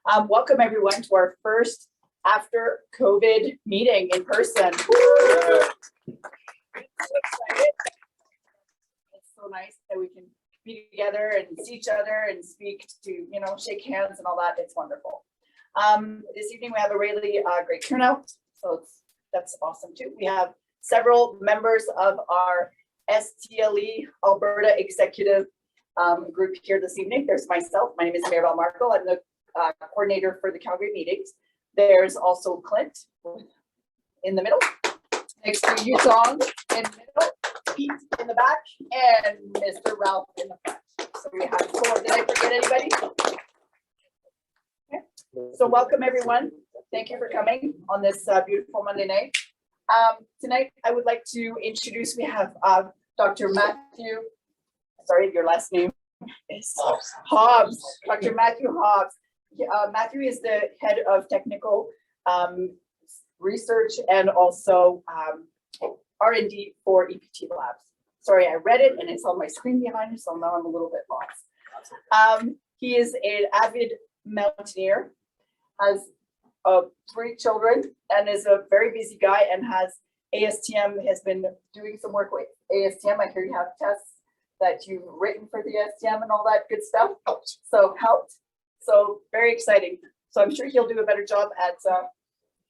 Welcome everyone to our first after COVID meeting in person. So excited. It's so nice that we can be together and see each other and speak to, shake hands and all that. It's wonderful. This evening we have a really great turnout, so that's awesome too. We have several members of our STLE Alberta Executive group here this evening. There's myself. My name is Maribel Marco. I'm the coordinator for the Calgary meetings. There's also Clint in the middle, next to you, Song in the middle, Pete in the back, and Mr. Ralph in the front. So we have four. Did I forget anybody? Okay. So welcome everyone. Thank you for coming on this beautiful Monday night. Tonight I would like to introduce, we have Dr. Matthew, sorry, your last name is Hobbs. Dr. Matthew Hobbs. Matthew is the head of technical research and also R&D for EPT Labs. Sorry, I read it and it's on my screen behind me, so now I'm a little bit lost. He is an avid mountaineer, has 3 children, and is a very busy guy, and has been doing some work with ASTM. I hear you have tests that you've written for the ASTM and all that good stuff. Helped. So very exciting. So I'm sure he'll do a better job at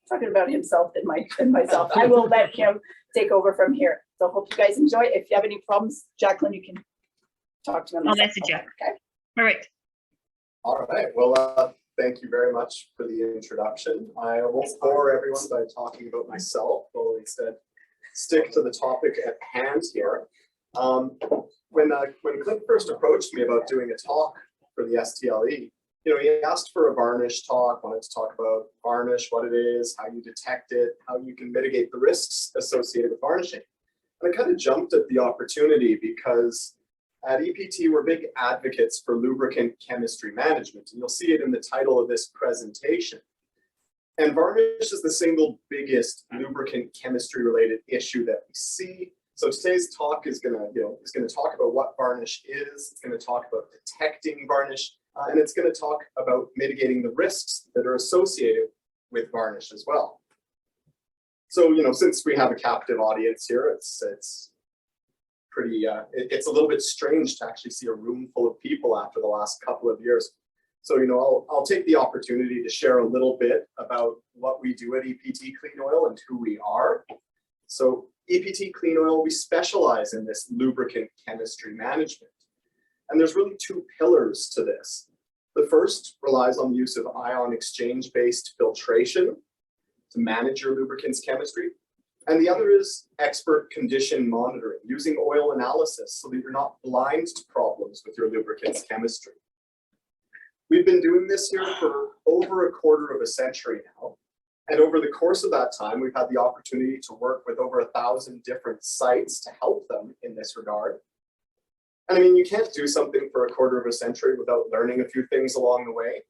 talking about himself than myself. I will let him take over from here. So hope you guys enjoy. If you have any problems, Jacqueline, you can talk to him. I'll message you. Okay. All right. All right. Well, thank you very much for the introduction. I won't bore everyone by talking about myself. I'll instead stick to the topic at hand here. When Clint first approached me about doing a talk for the STLE, he asked for a varnish talk, wanted to talk about varnish, what it is, how you detect it, how you can mitigate the risks associated with varnishing. And I kind of jumped at the opportunity because at EPT, we're big advocates for lubricant chemistry management, and you'll see it in the title of this presentation. And varnish is the single biggest lubricant chemistry related issue that we see. So today's talk is going to talk about what varnish is. It's going to talk about detecting varnish, and it's going to talk about mitigating the risks that are associated with varnish as well. So, since we have a captive audience here, it's pretty, it's a little bit strange to actually see a room full of people after the last couple of years. So, I'll take the opportunity to share a little bit about what we do at EPT Clean Oil and who we are. So EPT Clean Oil, we specialize in this lubricant chemistry management. And there's really 2 pillars to this. The first relies on the use of ion exchange-based filtration to manage your lubricants chemistry. And the other is expert condition monitoring, using oil analysis so that you're not blind to problems with your lubricants chemistry. We've been doing this here for over a quarter of a century now. And over the course of that time, we've had the opportunity to work with over 1,000 different sites to help them in this regard. And I mean, you can't do something for a quarter of a century without learning a few things along the way.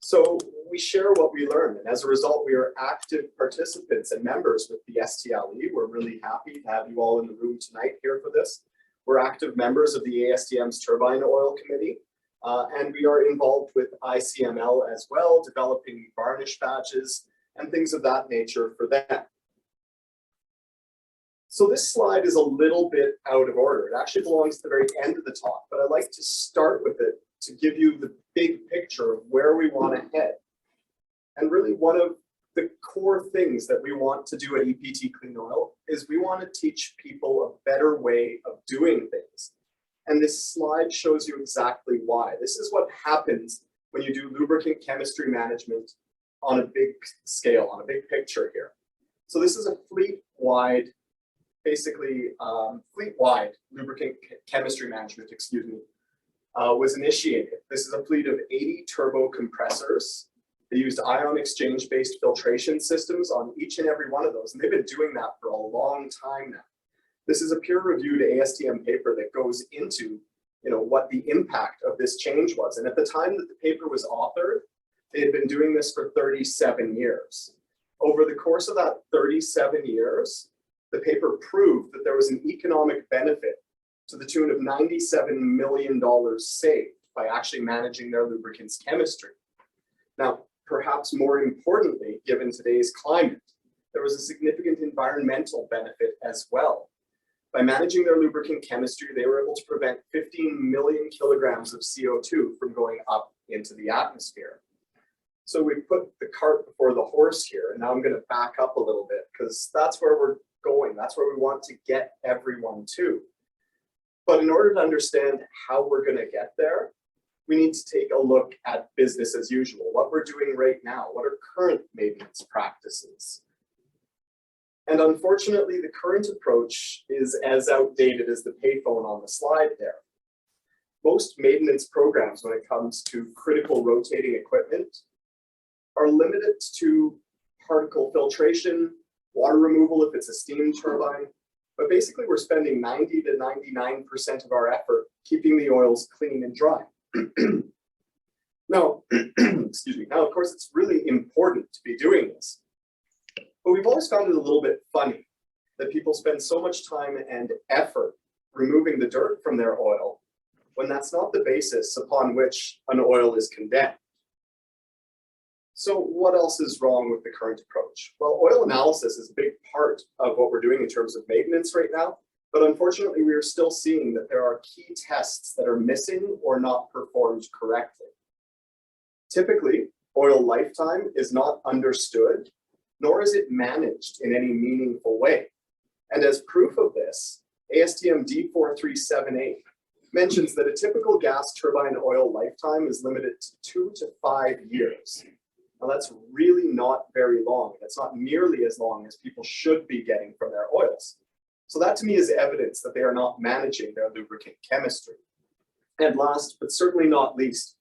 So we share what we learn. And as a result, we are active participants and members with the STLE. We're really happy to have you all in the room tonight here for this. We're active members of the ASTM's Turbine Oil Committee. And we are involved with ICML as well, developing varnish badges and things of that nature for them. So this slide is a little bit out of order. It actually belongs to the very end of the talk, but I'd like to start with it to give you the big picture of where we want to head. And really one of the core things that we want to do at EPT Clean Oil is we want to teach people a better way of doing things. And this slide shows you exactly why. This is what happens when you do lubricant chemistry management on a big scale, on a big picture here. So this is a fleet-wide, basically fleet-wide lubricant chemistry management, was initiated. This is a fleet of 80 turbo compressors. They used ion exchange-based filtration systems on each and every one of those, and they've been doing that for a long time now. This is a peer-reviewed ASTM paper that goes into what the impact of this change was. And at the time that the paper was authored, they had been doing this for 37 years. Over the course of that 37 years, the paper proved that there was an economic benefit to the tune of $97 million saved by actually managing their lubricants chemistry. Now, perhaps more importantly, given today's climate, there was a significant environmental benefit as well. By managing their lubricant chemistry, they were able to prevent 15 million kilograms of CO2 from going up into the atmosphere. So we put the cart before the horse here, and now I'm going to back up a little bit because that's where we're going. That's where we want to get everyone to. But in order to understand how we're going to get there, we need to take a look at business as usual, what we're doing right now, what are current maintenance practices. And unfortunately, the current approach is as outdated as the payphone on the slide there. Most maintenance programs, when it comes to critical rotating equipment, are limited to particle filtration, water removal if it's a steam turbine, but basically we're spending 90 to 99% of our effort keeping the oils clean and dry. Now, excuse me, now of course it's really important to be doing this, but we've always found it a little bit funny that people spend so much time and effort removing the dirt from their oil when that's not the basis upon which an oil is condemned. So what else is wrong with the current approach? Well, oil analysis is a big part of what we're doing in terms of maintenance right now, but unfortunately we are still seeing that there are key tests that are missing or not performed correctly. Typically, oil lifetime is not understood, nor is it managed in any meaningful way. And as proof of this, ASTM D4378 mentions that a typical gas turbine oil lifetime is limited to 2 to 5 years. Now that's really not very long. That's not nearly as long as people should be getting from their oils. So that to me is evidence that they are not managing their lubricant chemistry. And last, but certainly not least,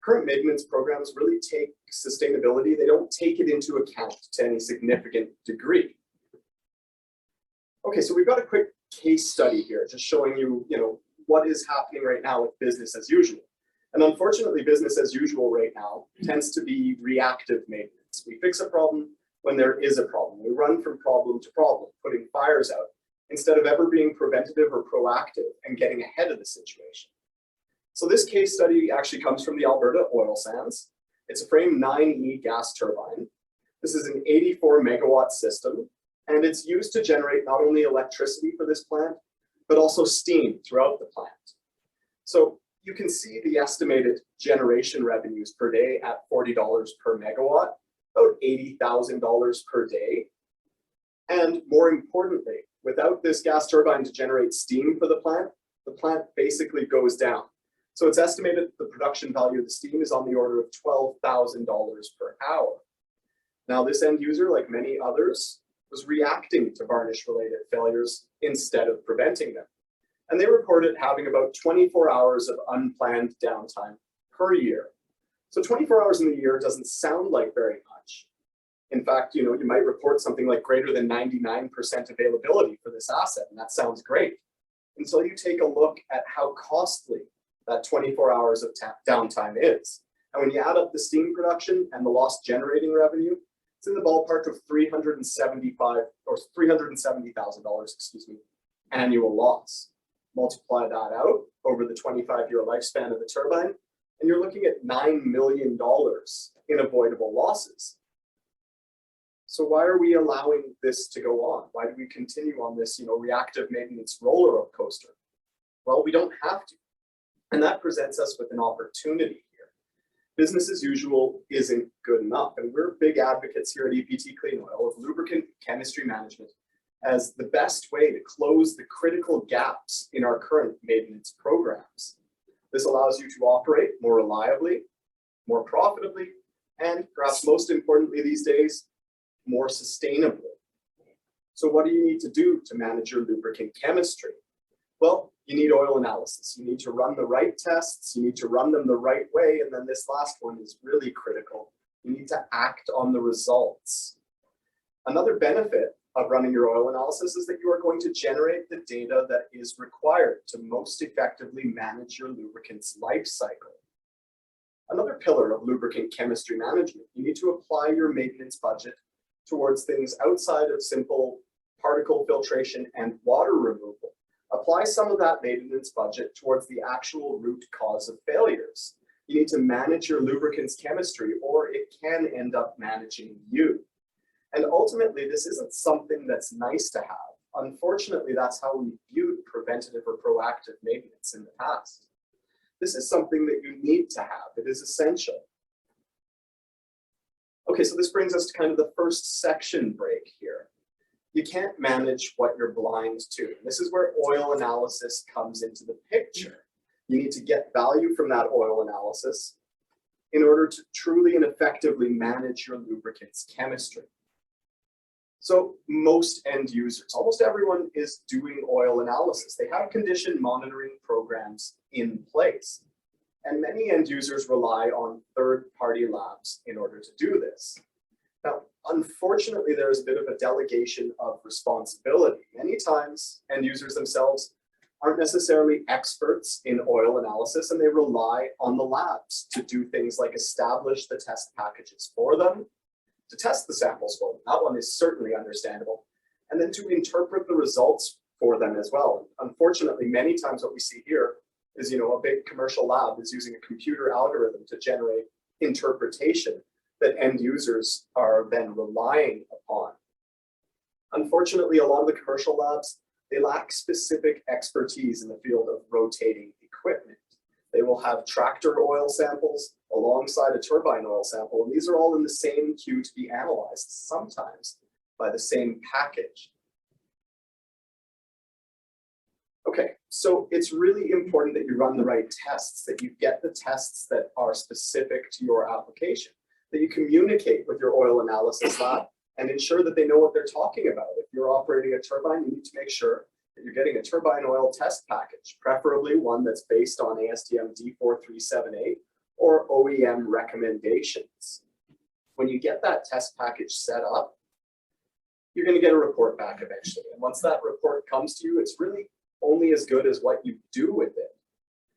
current maintenance programs really take sustainability, they don't take it into account to any significant degree. Okay, so we've got a quick case study here, just showing you, what is happening right now with business as usual. And unfortunately, business as usual right now tends to be reactive maintenance. We fix a problem when there is a problem. We run from problem to problem, putting fires out, instead of ever being preventative or proactive and getting ahead of the situation. So this case study actually comes from the Alberta oil sands. It's a frame 9E gas turbine. This is an 84 megawatt system, and it's used to generate not only electricity for this plant, but also steam throughout the plant. So you can see the estimated generation revenues per day at $40 per megawatt, about $80,000 per day. And more importantly, without this gas turbine to generate steam for the plant basically goes down. So it's estimated the production value of the steam is on the order of $12,000 per hour. Now this end user, like many others, was reacting to varnish-related failures instead of preventing them. And they reported having about 24 hours of unplanned downtime per year. So 24 hours in the year doesn't sound like very much. In fact, you might report something like greater than 99% availability for this asset, and that sounds great. Until you take a look at how costly that 24 hours of downtime is. And when you add up the steam production and the lost generating revenue, it's in the ballpark of $370,000, annual loss. Multiply that out over the 25-year lifespan of the turbine, and you're looking at $9 million in avoidable losses. So why are we allowing this to go on? Why do we continue on this, reactive maintenance roller coaster? Well, we don't have to. And that presents us with an opportunity here. Business as usual isn't good enough. And we're big advocates here at EPT Clean Oil of lubricant chemistry management as the best way to close the critical gaps in our current maintenance programs. This allows you to operate more reliably, more profitably, and perhaps most importantly these days, more sustainably. So what do you need to do to manage your lubricant chemistry? Well, you need oil analysis. You need to run the right tests. You need to run them the right way. And then this last one is really critical. You need to act on the results. Another benefit of running your oil analysis is that you are going to generate the data that is required to most effectively manage your lubricant's life cycle. Another pillar of lubricant chemistry management, you need to apply your maintenance budget towards things outside of simple particle filtration and water removal. Apply some of that maintenance budget towards the actual root cause of failures. You need to manage your lubricant's chemistry, or it can end up managing you. And ultimately, this isn't something that's nice to have. Unfortunately, that's how we viewed preventative or proactive maintenance in the past. This is something that you need to have. It is essential. Okay, so this brings us to kind of the first section break here. You can't manage what you're blind to. This is where oil analysis comes into the picture. You need to get value from that oil analysis in order to truly and effectively manage your lubricant's chemistry. So most end users, almost everyone is doing oil analysis. They have condition monitoring programs in place. And many end users rely on third-party labs in order to do this. Now, unfortunately, there is a bit of a delegation of responsibility. Many times, end users themselves aren't necessarily experts in oil analysis, and they rely on the labs to do things like establish the test packages for them, to test the samples for them. That one is certainly understandable. And then to interpret the results for them as well. Unfortunately, many times what we see here is, a big commercial lab is using a computer algorithm to generate interpretation that end users are then relying upon. Unfortunately, a lot of the commercial labs, they lack specific expertise in the field of rotating equipment. They will have tractor oil samples alongside a turbine oil sample, and these are all in the same queue to be analyzed, sometimes by the same package. Okay, so it's really important that you run the right tests, that you get the tests that are specific to your application, that you communicate with your oil analysis lab and ensure that they know what they're talking about. If you're operating a turbine, you need to make sure that you're getting a turbine oil test package, preferably one that's based on ASTM D4378 or OEM recommendations. When you get that test package set up, you're going to get a report back eventually. And once that report comes to you, it's really only as good as what you do with it.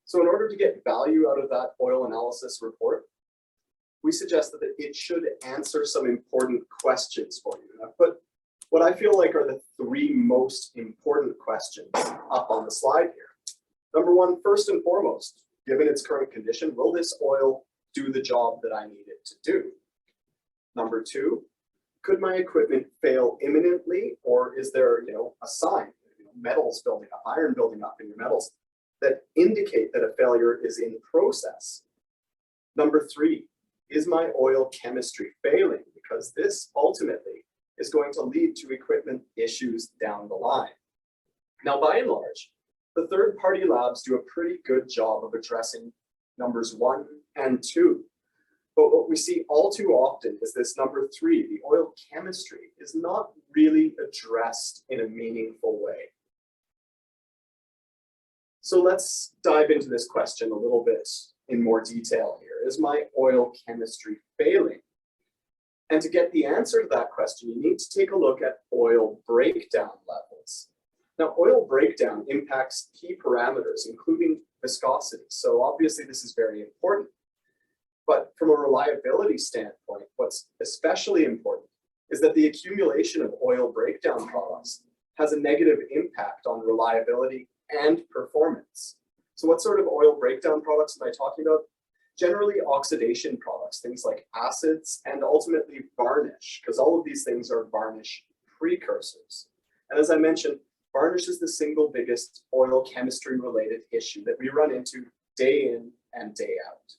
So in order to get value out of that oil analysis report, we suggest that it should answer some important questions for you. And I've put what I feel like are the three most important questions up on the slide here. Number one, first and foremost, given its current condition, will this oil do the job that I need it to do? Number two, could my equipment fail imminently, or is there, a sign, metals building up, iron building up in your metals that indicate that a failure is in process? Number three, is my oil chemistry failing? Because this ultimately is going to lead to equipment issues down the line. Now, by and large, the third-party labs do a pretty good job of addressing numbers 1 and 2. But what we see all too often is this number 3, the oil chemistry, is not really addressed in a meaningful way. So let's dive into this question a little bit in more detail here. Is my oil chemistry failing? And to get the answer to that question, you need to take a look at oil breakdown levels. Now, oil breakdown impacts key parameters, including viscosity. So obviously this is very important. But from a reliability standpoint, what's especially important is that the accumulation of oil breakdown products has a negative impact on reliability and performance. So what sort of oil breakdown products am I talking about? Generally oxidation products, things like acids and ultimately varnish, because all of these things are varnish precursors. And as I mentioned, varnish is the single biggest oil chemistry related issue that we run into day in and day out.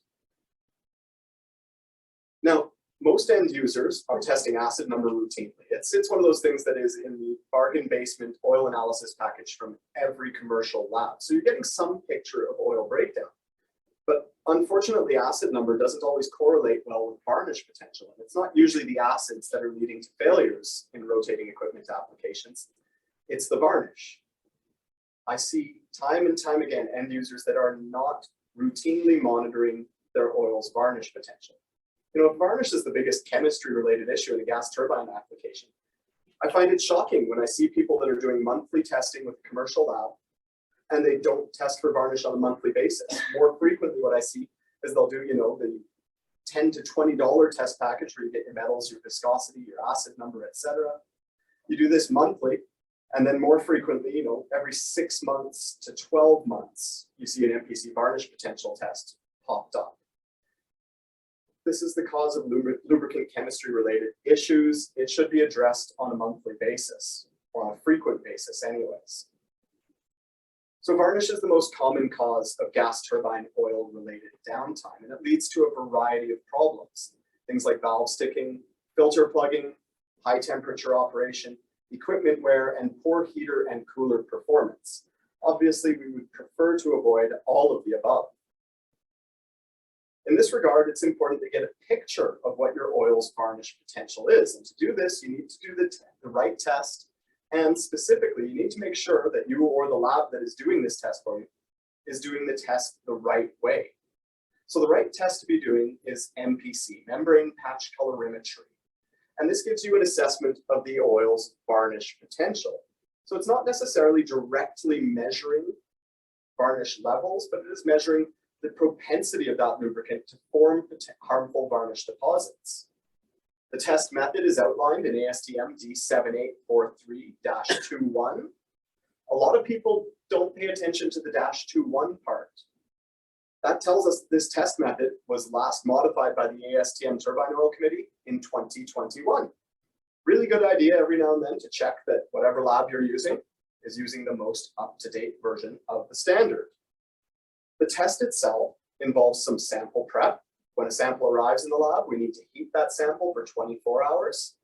Now, most end users are testing acid number routinely. It's one of those things that is in the bargain basement oil analysis package from every commercial lab. So you're getting some picture of oil breakdown. But unfortunately, acid number doesn't always correlate well with varnish potential. And it's not usually the acids that are leading to failures in rotating equipment applications. It's the varnish. I see time and time again end users that are not routinely monitoring their oil's varnish potential. If varnish is the biggest chemistry-related issue in a gas turbine application, I find it shocking when I see people that are doing monthly testing with a commercial lab and they don't test for varnish on a monthly basis. More frequently, what I see is they'll do, the $10 to $20 test package where you get your metals, your viscosity, your acid number, etc. You do this monthly, and then more frequently, every 6 months to 12 months, you see an MPC varnish potential test popped up. this is the cause of lubricant chemistry related issues. It should be addressed on a monthly basis, or on a frequent basis anyways. So varnish is the most common cause of gas turbine oil related downtime, and it leads to a variety of problems. Things like valve sticking, filter plugging, high temperature operation, equipment wear, and poor heater and cooler performance. Obviously, we would prefer to avoid all of the above. In this regard, it's important to get a picture of what your oil's varnish potential is. And to do this, you need to do the right test. And specifically, you need to make sure that you or the lab that is doing this test for you is doing the test the right way. So the right test to be doing is MPC, membrane patch colorimetry. And this gives you an assessment of the oil's varnish potential. So it's not necessarily directly measuring varnish levels, but it is measuring the propensity of that lubricant to form harmful varnish deposits. The test method is outlined in ASTM D7843-21. A lot of people don't pay attention to the -21 part. That tells us this test method was last modified by the ASTM Turbine Oil Committee in 2021. Really good idea every now and then to check that whatever lab you're using is using the most up-to-date version of the standard. The test itself involves some sample prep. When a sample arrives in the lab, we need to heat that sample for 24 hours,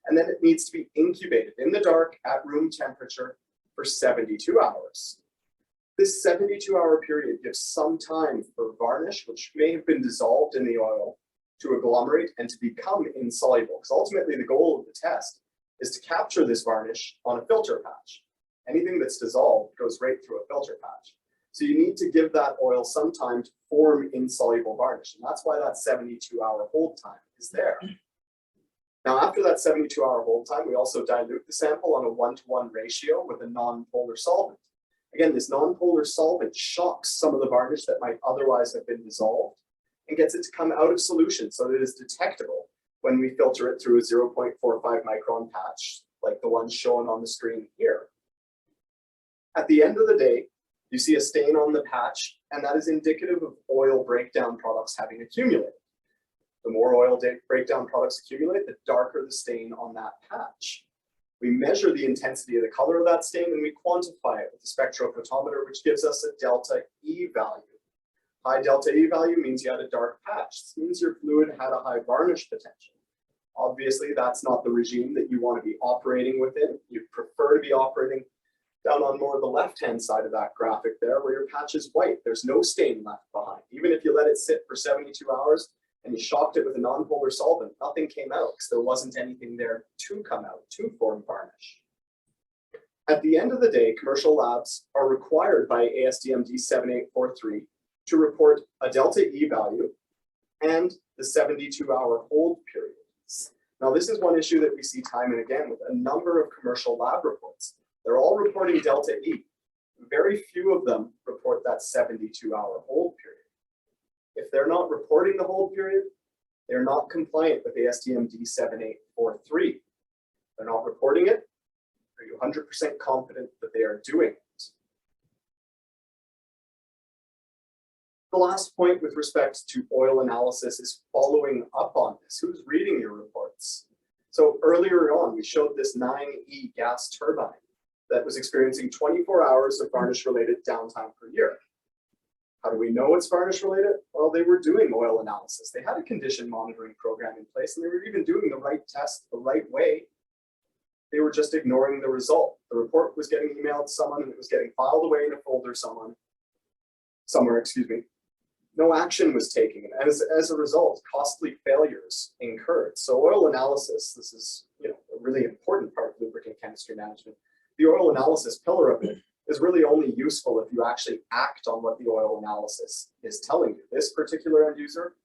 and then it needs to be incubated in the dark at room temperature for 72 hours. This 72-hour period gives some time for varnish, which may have been dissolved in the oil, to agglomerate and to become insoluble, because ultimately the goal of the test is to capture this varnish on a filter patch. Anything that's dissolved goes right through a filter patch. So you need to give that oil some time to form insoluble varnish. And that's why that 72-hour hold time is there. Now, after that 72-hour hold time, we also dilute the sample on a 1-to-1 ratio with a non-polar solvent. Again, this non-polar solvent shocks some of the varnish that might otherwise have been dissolved and gets it to come out of solution so that it is detectable when we filter it through a 0.45 micron patch, like the one shown on the screen here. At the end of the day, you see a stain on the patch, and that is indicative of oil breakdown products having accumulated. The more oil breakdown products accumulate, the darker the stain on that patch. We measure the intensity of the color of that stain, and we quantify it with the spectrophotometer, which gives us a delta E value. High delta E value means you had a dark patch. This means your fluid had a high varnish potential. Obviously, that's not the regime that you want to be operating within. You'd prefer to be operating down on more of the left-hand side of that graphic there, where your patch is white. There's no stain left behind. Even if you let it sit for 72 hours and you shocked it with a non-polar solvent, nothing came out because there wasn't anything there to come out, to form varnish. At the end of the day, commercial labs are required by ASTM D7843 to report a delta E value and the 72-hour hold period. Now, this is one issue that we see time and again with a number of commercial lab reports. They're all reporting delta E. Very few of them report that 72-hour hold period. If they're not reporting the hold period, they're not compliant with ASTM D7843. They're not reporting it. Are you 100% confident that they are doing it? The last point with respect to oil analysis is following up on this. Who's reading your reports? So earlier on, we showed this 9E gas turbine that was experiencing 24 hours of varnish-related downtime per year. How do we know it's varnish-related? Well, they were doing oil analysis. They had a condition monitoring program in place, and they were even doing the right test the right way. They were just ignoring the result. The report was getting emailed to someone, and it was getting filed away in a folder somewhere. No action was taken, and as a result, costly failures incurred. So oil analysis, this is a really important part of lubricant chemistry management. The oil analysis pillar of it is really only useful if you actually act on what the oil analysis is telling you. This particular end user,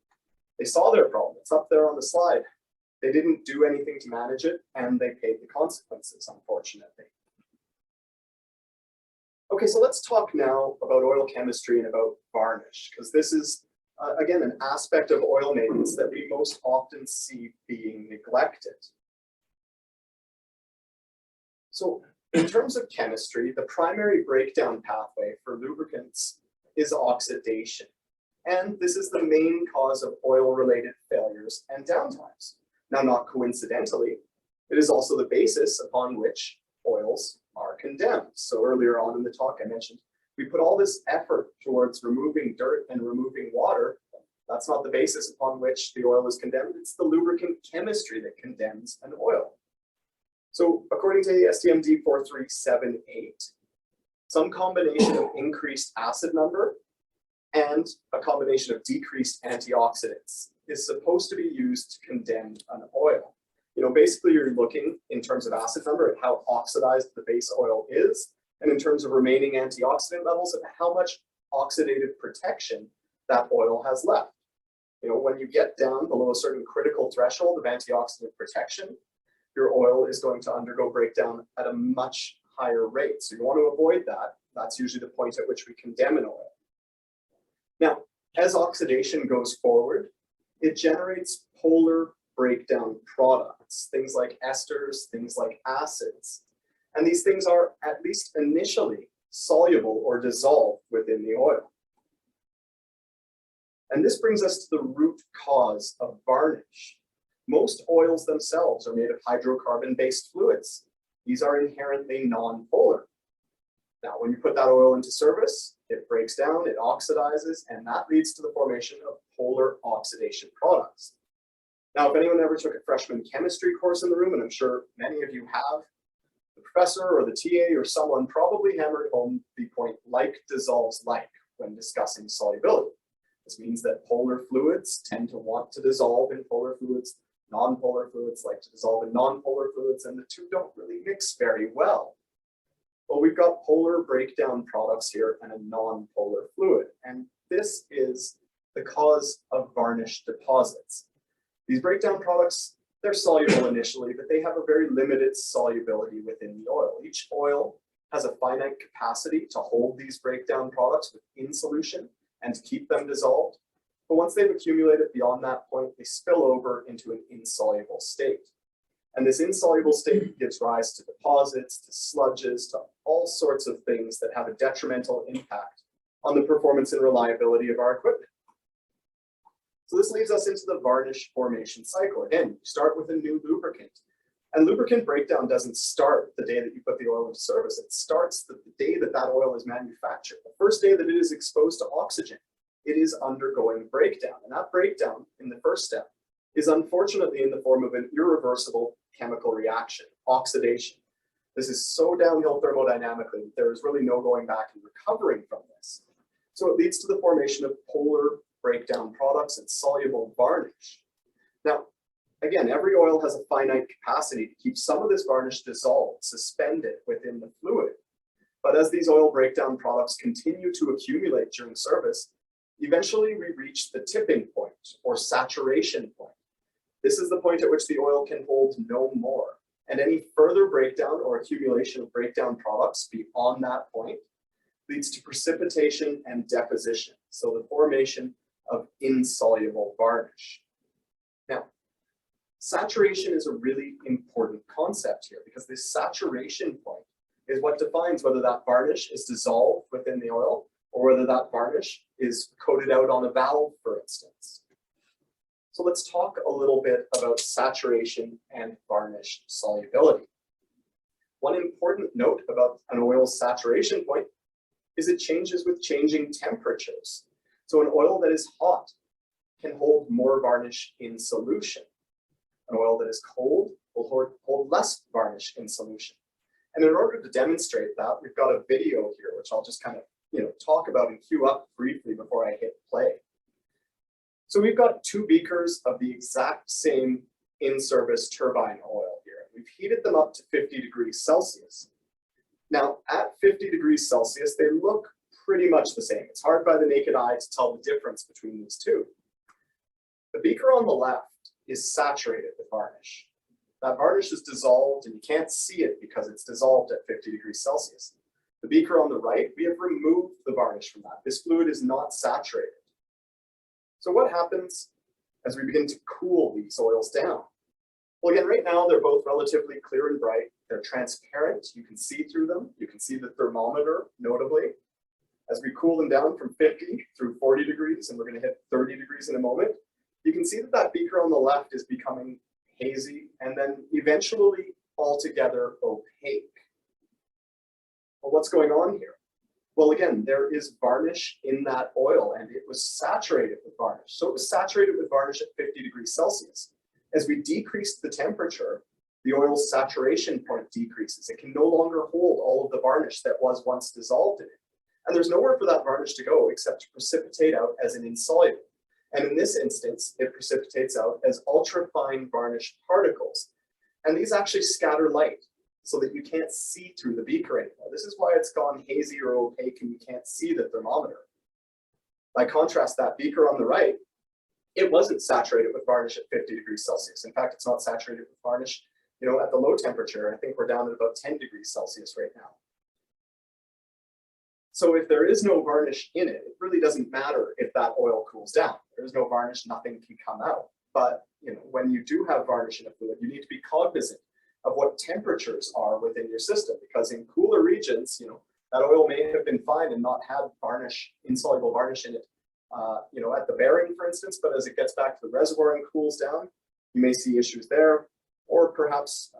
they saw their problem. It's up there on the slide. They didn't do anything to manage it, and they paid the consequences, unfortunately. Okay, so let's talk now about oil chemistry and about varnish, because this is, again, an aspect of oil maintenance that we most often see being neglected. So in terms of chemistry, the primary breakdown pathway for lubricants is oxidation. And this is the main cause of oil-related failures and downtimes. Now, not coincidentally, it is also the basis upon which oils are condemned. So earlier on in the talk, I mentioned we put all this effort towards removing dirt and removing water. That's not the basis upon which the oil is condemned. It's the lubricant chemistry that condemns an oil. So according to ASTM D4378, some combination of increased acid number and a combination of decreased antioxidants is supposed to be used to condemn an oil. You know, basically you're looking in terms of acid number at how oxidized the base oil is, and in terms of remaining antioxidant levels at how much oxidative protection that oil has left. You know, when you get down below a certain critical threshold of antioxidant protection, your oil is going to undergo breakdown at a much higher rate. So you want to avoid that. That's usually the point at which we condemn an oil. Now, as oxidation goes forward, it generates polar breakdown products, things like esters, things like acids. And these things are, at least initially, soluble or dissolved within the oil. And this brings us to the root cause of varnish. Most oils themselves are made of hydrocarbon-based fluids. These are inherently non-polar. Now, when you put that oil into service, it breaks down, it oxidizes, and that leads to the formation of polar oxidation products. Now, if anyone ever took a freshman chemistry course in the room, and I'm sure many of you have, the professor or the TA or someone probably hammered home the point like dissolves like when discussing solubility. This means that polar fluids tend to want to dissolve in polar fluids, non-polar fluids like to dissolve in non-polar fluids, and the two don't really mix very well. Well, we've got polar breakdown products here and a non-polar fluid, and this is the cause of varnish deposits. These breakdown products, they're soluble initially, but they have a very limited solubility within the oil. Each oil has a finite capacity to hold these breakdown products within solution and to keep them dissolved. But once they've accumulated beyond that point, they spill over into an insoluble state. And this insoluble state gives rise to deposits, to sludges, to all sorts of things that have a detrimental impact on the performance and reliability of our equipment. So this leads us into the varnish formation cycle. Again, you start with a new lubricant. And lubricant breakdown doesn't start the day that you put the oil into service. It starts the day that that oil is manufactured. The first day that it is exposed to oxygen, it is undergoing breakdown. And that breakdown in the first step is unfortunately in the form of an irreversible chemical reaction, oxidation. This is so downhill thermodynamically that there is really no going back and recovering from this. So it leads to the formation of polar breakdown products and soluble varnish. Now, again, every oil has a finite capacity to keep some of this varnish dissolved, suspended within the fluid. But as these oil breakdown products continue to accumulate during service, eventually we reach the tipping point or saturation point. This is the point at which the oil can hold no more. And any further breakdown or accumulation of breakdown products beyond that point leads to precipitation and deposition. So the formation of insoluble varnish. Now, saturation is a really important concept here because this saturation point is what defines whether that varnish is dissolved within the oil or whether that varnish is coated out on a valve, for instance. So let's talk a little bit about saturation and varnish solubility. One important note about an oil's saturation point is it changes with changing temperatures. So an oil that is hot can hold more varnish in solution. An oil that is cold will hold less varnish in solution. And in order to demonstrate that, we've got a video here, which I'll just kind of talk about and cue up briefly before I hit play. So we've got two beakers of the exact same in-service turbine oil here. We've heated them up to 50 degrees Celsius. Now, at 50 degrees Celsius, they look pretty much the same. It's hard by the naked eye to tell the difference between these two. The beaker on the left is saturated with varnish. That varnish is dissolved and you can't see it because it's dissolved at 50 degrees Celsius. The beaker on the right, we have removed the varnish from that. This fluid is not saturated. So what happens as we begin to cool these oils down? Well, again, right now they're both relatively clear and bright. They're transparent. You can see through them. You can see the thermometer, notably. As we cool them down from 50 through 40 degrees, and we're going to hit 30 degrees in a moment, you can see that that beaker on the left is becoming hazy and then eventually altogether opaque. Well, what's going on here? Well, again, there is varnish in that oil and it was saturated with varnish. So it was saturated with varnish at 50 degrees Celsius. As we decreased the temperature, the oil's saturation point decreases. It can no longer hold all of the varnish that was once dissolved in it. And there's nowhere for that varnish to go except to precipitate out as an insoluble. And in this instance, it precipitates out as ultrafine varnish particles. And these actually scatter light so that you can't see through the beaker anymore. This is why it's gone hazy or opaque and you can't see the thermometer. By contrast, that beaker on the right, it wasn't saturated with varnish at 50 degrees Celsius. In fact, it's not saturated with varnish, at the low temperature. I think we're down at about 10 degrees Celsius right now. So if there is no varnish in it, it really doesn't matter if that oil cools down. There's no varnish, nothing can come out. But when you do have varnish in a fluid, you need to be cognizant of what temperatures are within your system, because in cooler regions, that oil may have been fine and not had varnish, insoluble varnish in it, at the bearing, for instance, but as it gets back to the reservoir and cools down, you may see issues there, or perhaps,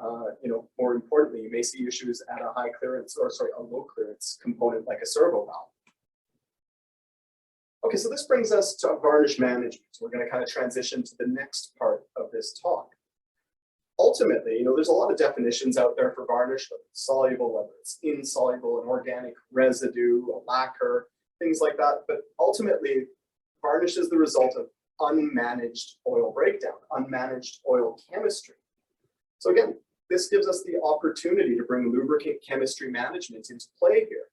more importantly, you may see issues at a high clearance, a low clearance component like a servo valve. Okay, so this brings us to varnish management. We're going to kind of transition to the next part of this talk. Ultimately, there's a lot of definitions out there for varnish, whether it's soluble, whether it's insoluble, an organic residue, a lacquer, things like that. But ultimately, varnish is the result of unmanaged oil breakdown, unmanaged oil chemistry. So again, this gives us the opportunity to bring lubricant chemistry management into play here.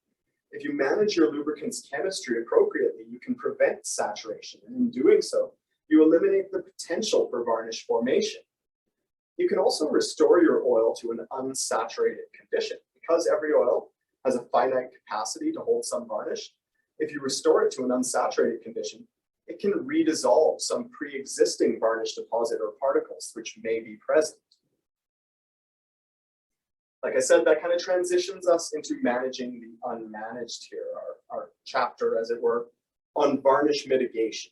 If you manage your lubricant's chemistry appropriately, you can prevent saturation, and in doing so, you eliminate the potential for varnish formation. You can also restore your oil to an unsaturated condition. Because every oil has a finite capacity to hold some varnish, if you restore it to an unsaturated condition, it can redissolve some pre-existing varnish deposit or particles which may be present. Like I said, that kind of transitions us into managing the unmanaged here, our chapter, as it were, on varnish mitigation.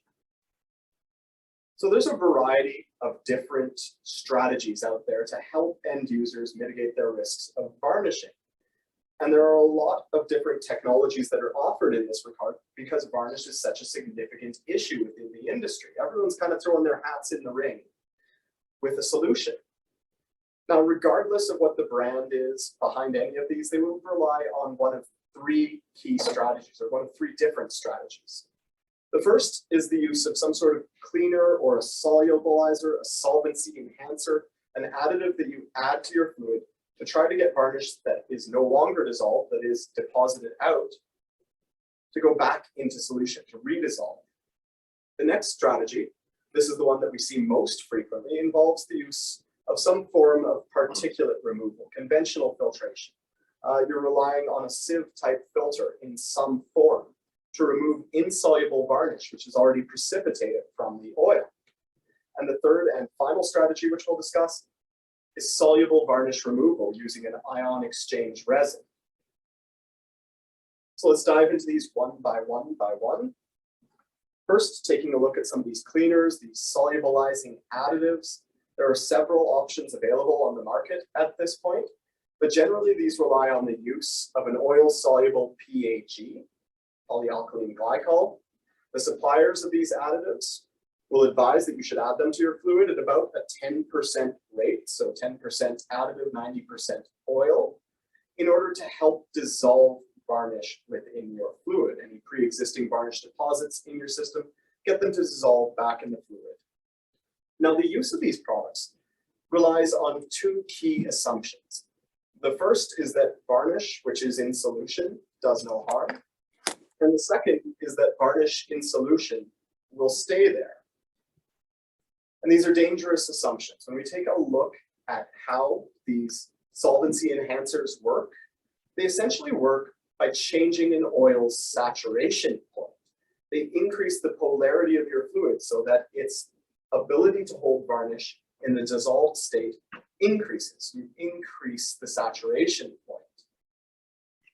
So there's a variety of different strategies out there to help end users mitigate their risks of varnishing. And there are a lot of different technologies that are offered in this regard because varnish is such a significant issue within the industry. Everyone's kind of throwing their hats in the ring with a solution. Now, regardless of what the brand is behind any of these, they will rely on one of three key strategies, or one of three different strategies. The first is the use of some sort of cleaner or a solubilizer, a solvency enhancer, an additive that you add to your fluid to try to get varnish that is no longer dissolved, that is deposited out, to go back into solution, to redissolve. The next strategy, this is the one that we see most frequently, involves the use of some form of particulate removal, conventional filtration. You're relying on a sieve-type filter in some form to remove insoluble varnish, which is already precipitated from the oil. And the third and final strategy, which we'll discuss, is soluble varnish removal using an ion exchange resin. So let's dive into these one by one. First, taking a look at some of these cleaners, these solubilizing additives. There are several options available on the market at this point, but generally these rely on the use of an oil-soluble PAG, polyalkylene glycol. The suppliers of these additives will advise that you should add them to your fluid at about a 10% rate, so 10% additive, 90% oil, in order to help dissolve varnish within your fluid. Any pre-existing varnish deposits in your system, get them to dissolve back in the fluid. Now, the use of these products relies on two key assumptions. The first is that varnish, which is in solution, does no harm. And the second is that varnish in solution will stay there. And these are dangerous assumptions. When we take a look at how these solvency enhancers work, they essentially work by changing an oil's saturation point. They increase the polarity of your fluid so that its ability to hold varnish in the dissolved state increases. You increase the saturation point.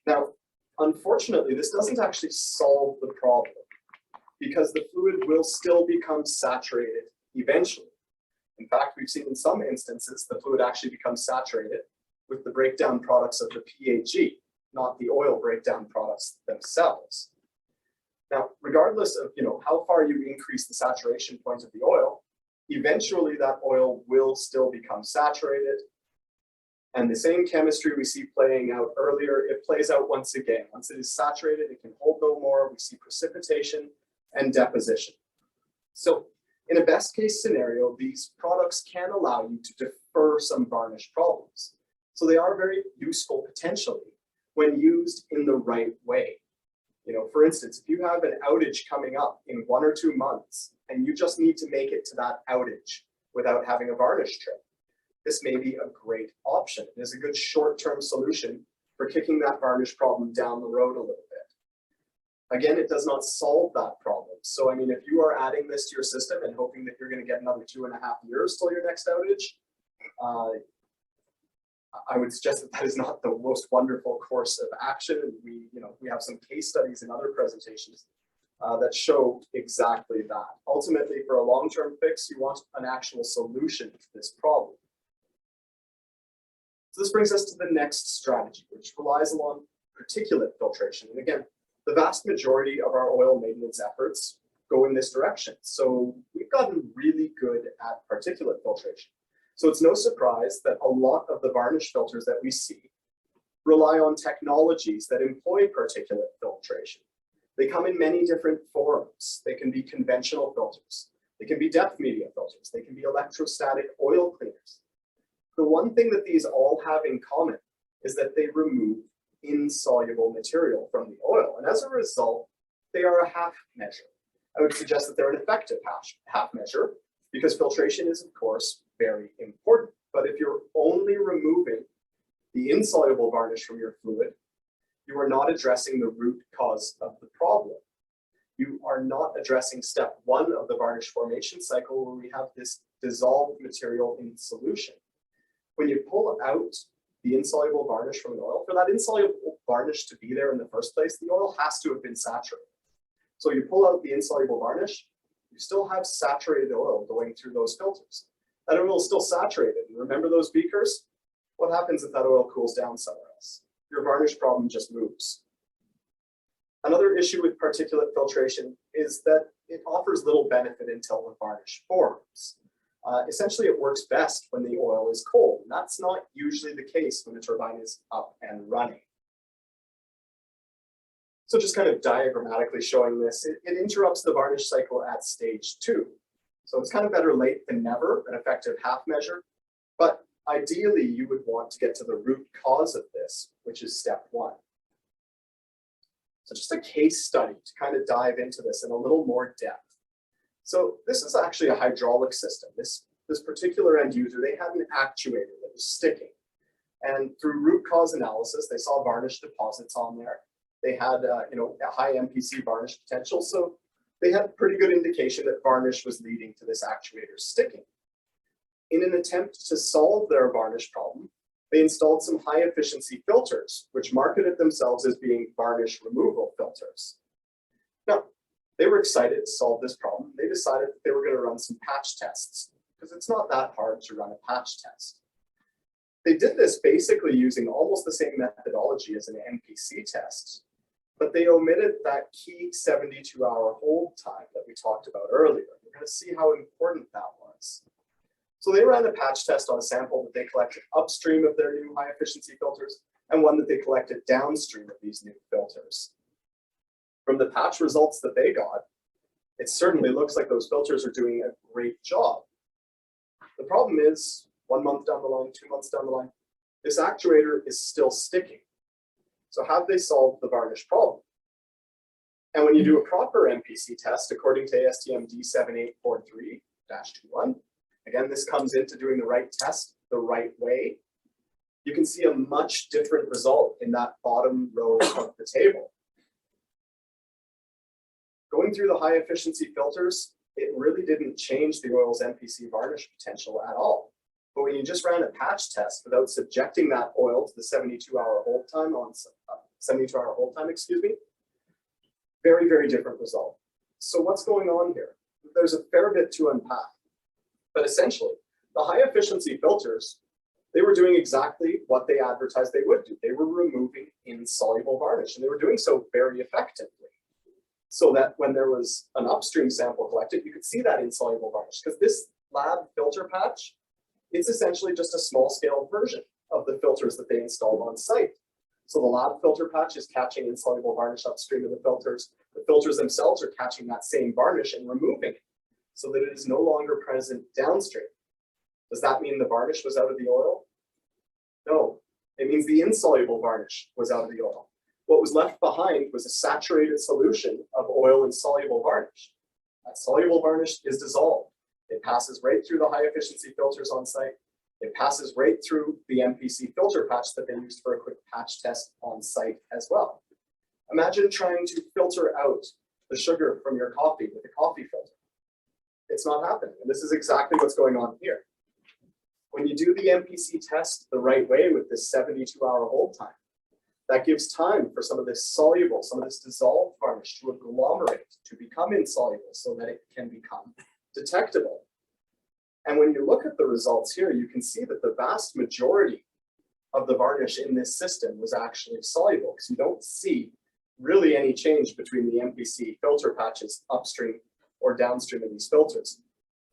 Now, Unfortunately, this doesn't actually solve the problem because the fluid will still become saturated eventually. In fact, we've seen in some instances the fluid actually becomes saturated with the breakdown products of the PAG, not the oil breakdown products themselves. Now, regardless of how far you increase the saturation point of the oil, eventually that oil will still become saturated. And the same chemistry we see playing out earlier, it plays out once again. Once it is saturated, it can hold no more. We see precipitation and deposition. So in a best case scenario, these products can allow you to defer some varnish problems. So they are very useful potentially when used in the right way. For instance, if you have an outage coming up in 1 or 2 months and you just need to make it to that outage without having a varnish trip, this may be a great option. It is a good short-term solution for kicking that varnish problem down the road a little bit. Again, it does not solve that problem. So, I mean, if you are adding this to your system and hoping that you're going to get another 2.5 years till your next outage, I would suggest that is not the most wonderful course of action. And we have some case studies in other presentations that show exactly that. Ultimately, for a long-term fix, you want an actual solution to this problem. So this brings us to the next strategy, which relies on particulate filtration. And again, the vast majority of our oil maintenance efforts go in this direction. So we've gotten really good at particulate filtration. So it's no surprise that a lot of the varnish filters that we see rely on technologies that employ particulate filtration. They come in many different forms. They can be conventional filters. They can be depth media filters. They can be electrostatic oil cleaners. The one thing that these all have in common is that they remove insoluble material from the oil. And as a result, they are a half measure. I would suggest that they're an effective half measure because filtration is, of course, very important. But if you're only removing the insoluble varnish from your fluid, you are not addressing the root cause of the problem. You are not addressing step 1 of the varnish formation cycle where we have this dissolved material in solution. When you pull out the insoluble varnish from an oil, for that insoluble varnish to be there in the first place, the oil has to have been saturated. So you pull out the insoluble varnish, you still have saturated oil going through those filters. That oil is still saturated. And remember those beakers? What happens if that oil cools down somewhere else? Your varnish problem just moves. Another issue with particulate filtration is that it offers little benefit until the varnish forms. Essentially, it works best when the oil is cold. And that's not usually the case when the turbine is up and running. So just kind of diagrammatically showing this, it interrupts the varnish cycle at stage 2. So it's kind of better late than never, an effective half measure. But ideally, you would want to get to the root cause of this, which is step 1. So just a case study to kind of dive into this in a little more depth. So this is actually a hydraulic system. This particular end user, they had an actuator that was sticking. And through root cause analysis, they saw varnish deposits on there. They had a high MPC varnish potential. So they had pretty good indication that varnish was leading to this actuator sticking. In an attempt to solve their varnish problem, they installed some high efficiency filters, which marketed themselves as being varnish removal filters. Now, they were excited to solve this problem. They decided that they were going to run some patch tests because it's not that hard to run a patch test. They did this basically using almost the same methodology as an MPC test, but they omitted that key 72-hour hold time that we talked about earlier. We're going to see how important that was. So they ran a patch test on a sample that they collected upstream of their new high efficiency filters and one that they collected downstream of these new filters. From the patch results that they got, it certainly looks like those filters are doing a great job. The problem is 1 month down the line, 2 months down the line, this actuator is still sticking. So have they solved the varnish problem? And when you do a proper MPC test, according to ASTM D7843-21, again, this comes into doing the right test the right way, you can see a much different result in that bottom row of the table. Going through the high efficiency filters, it really didn't change the oil's MPC varnish potential at all. But when you just ran a patch test without subjecting that oil to the 72-hour hold time on 72-hour hold time, excuse me. Very, very different result. So what's going on here? There's a fair bit to unpack. But essentially, the high efficiency filters, they were doing exactly what they advertised they would do. They were removing insoluble varnish, and they were doing so very effectively. So that when there was an upstream sample collected, you could see that insoluble varnish, because this lab filter patch, it's essentially just a small scale version of the filters that they installed on site. So the lab filter patch is catching insoluble varnish upstream of the filters. The filters themselves are catching that same varnish and removing it so that it is no longer present downstream. Does that mean the varnish was out of the oil? No, it means the insoluble varnish was out of the oil. What was left behind was a saturated solution of oil and soluble varnish. That soluble varnish is dissolved. It passes right through the high efficiency filters on site. It passes right through the MPC filter patch that they used for a quick patch test on site as well. Imagine trying to filter out the sugar from your coffee with a coffee filter. It's not happening, and this is exactly what's going on here. When you do the MPC test the right way with this 72-hour hold time, that gives time for some of this soluble, some of this dissolved varnish to agglomerate, to become insoluble so that it can become detectable. And when you look at the results here, you can see that the vast majority of the varnish in this system was actually soluble, because you don't see really any change between the MPC filter patches upstream or downstream of these filters.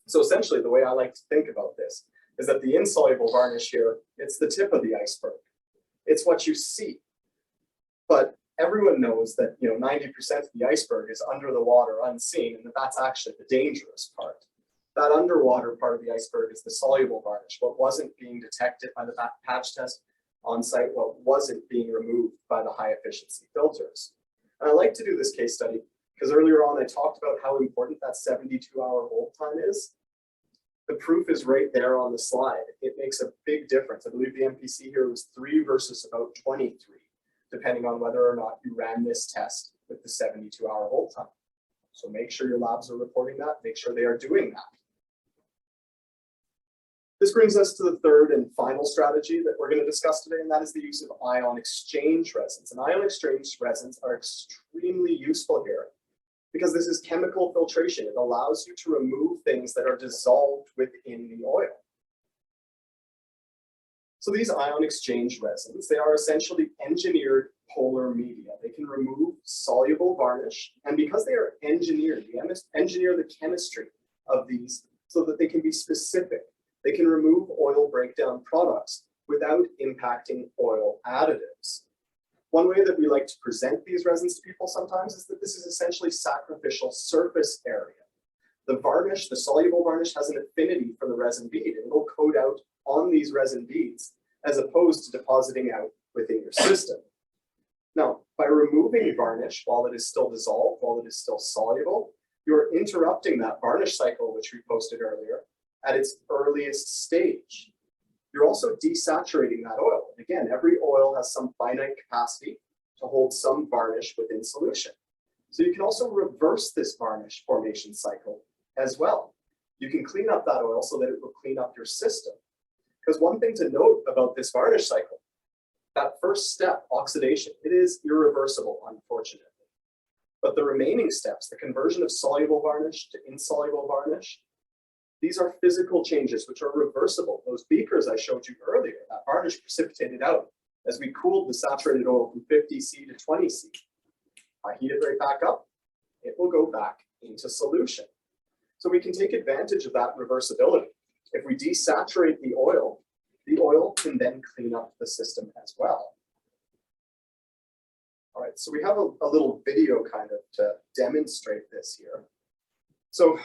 So essentially, the way I like to think about this is that the insoluble varnish here, it's the tip of the iceberg. It's what you see. But everyone knows that 90% of the iceberg is under the water unseen, and that's actually the dangerous part. That underwater part of the iceberg is the soluble varnish, what wasn't being detected by the patch test on site, what wasn't being removed by the high efficiency filters. And I like to do this case study because earlier on I talked about how important that 72-hour hold time is. The proof is right there on the slide. It makes a big difference. I believe the MPC here was 3 versus about 23, depending on whether or not you ran this test with the 72-hour hold time. So make sure your labs are reporting that, make sure they are doing that. This brings us to the third and final strategy that we're going to discuss today, and that is the use of ion exchange resins. And ion exchange resins are extremely useful here because this is chemical filtration. It allows you to remove things that are dissolved within the oil. So these ion exchange resins, they are essentially engineered polar media. They can remove soluble varnish, and because they are engineered, they engineer the chemistry of these so that they can be specific. They can remove oil breakdown products without impacting oil additives. One way that we like to present these resins to people sometimes is that this is essentially sacrificial surface area. The varnish, the soluble varnish, has an affinity for the resin bead, and it will coat out on these resin beads as opposed to depositing out within your system. Now, by removing varnish while it is still dissolved, while it is still soluble, you're interrupting that varnish cycle, which we posted earlier, at its earliest stage. You're also desaturating that oil. And again, every oil has some finite capacity to hold some varnish within solution. So you can also reverse this varnish formation cycle as well. You can clean up that oil so that it will clean up your system. Because one thing to note about this varnish cycle, that first step, oxidation, it is irreversible, unfortunately. But the remaining steps, the conversion of soluble varnish to insoluble varnish, these are physical changes which are reversible. Those beakers I showed you earlier, that varnish precipitated out as we cooled the saturated oil from 50C to 20C. I heat it right back up, it will go back into solution. So we can take advantage of that reversibility. If we desaturate the oil can then clean up the system as well. All right, so we have a little video kind of to demonstrate this here. So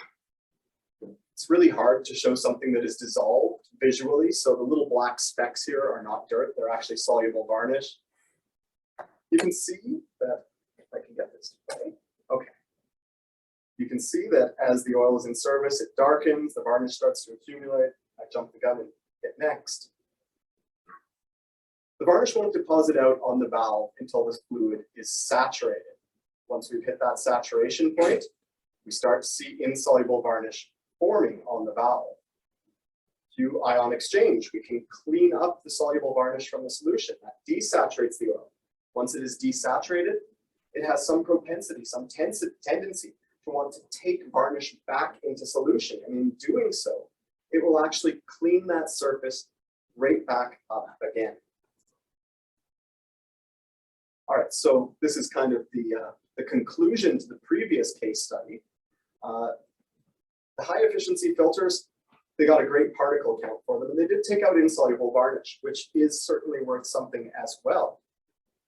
it's really hard to show something that is dissolved visually. So the little black specks here are not dirt, they're actually soluble varnish. You can see that, if I can get this to play, okay. You can see that as the oil is in service, it darkens, the varnish starts to accumulate. I jump the gun and hit next. The varnish won't deposit out on the valve until this fluid is saturated. Once we've hit that saturation point, we start to see insoluble varnish forming on the valve. Through ion exchange, we can clean up the soluble varnish from the solution. That desaturates the oil. Once it is desaturated, it has some propensity, some tendency to want to take varnish back into solution. And in doing so, it will actually clean that surface right back up again. All right, so this is kind of the conclusion to the previous case study. The high efficiency filters, they got a great particle count for them, and they did take out insoluble varnish, which is certainly worth something as well.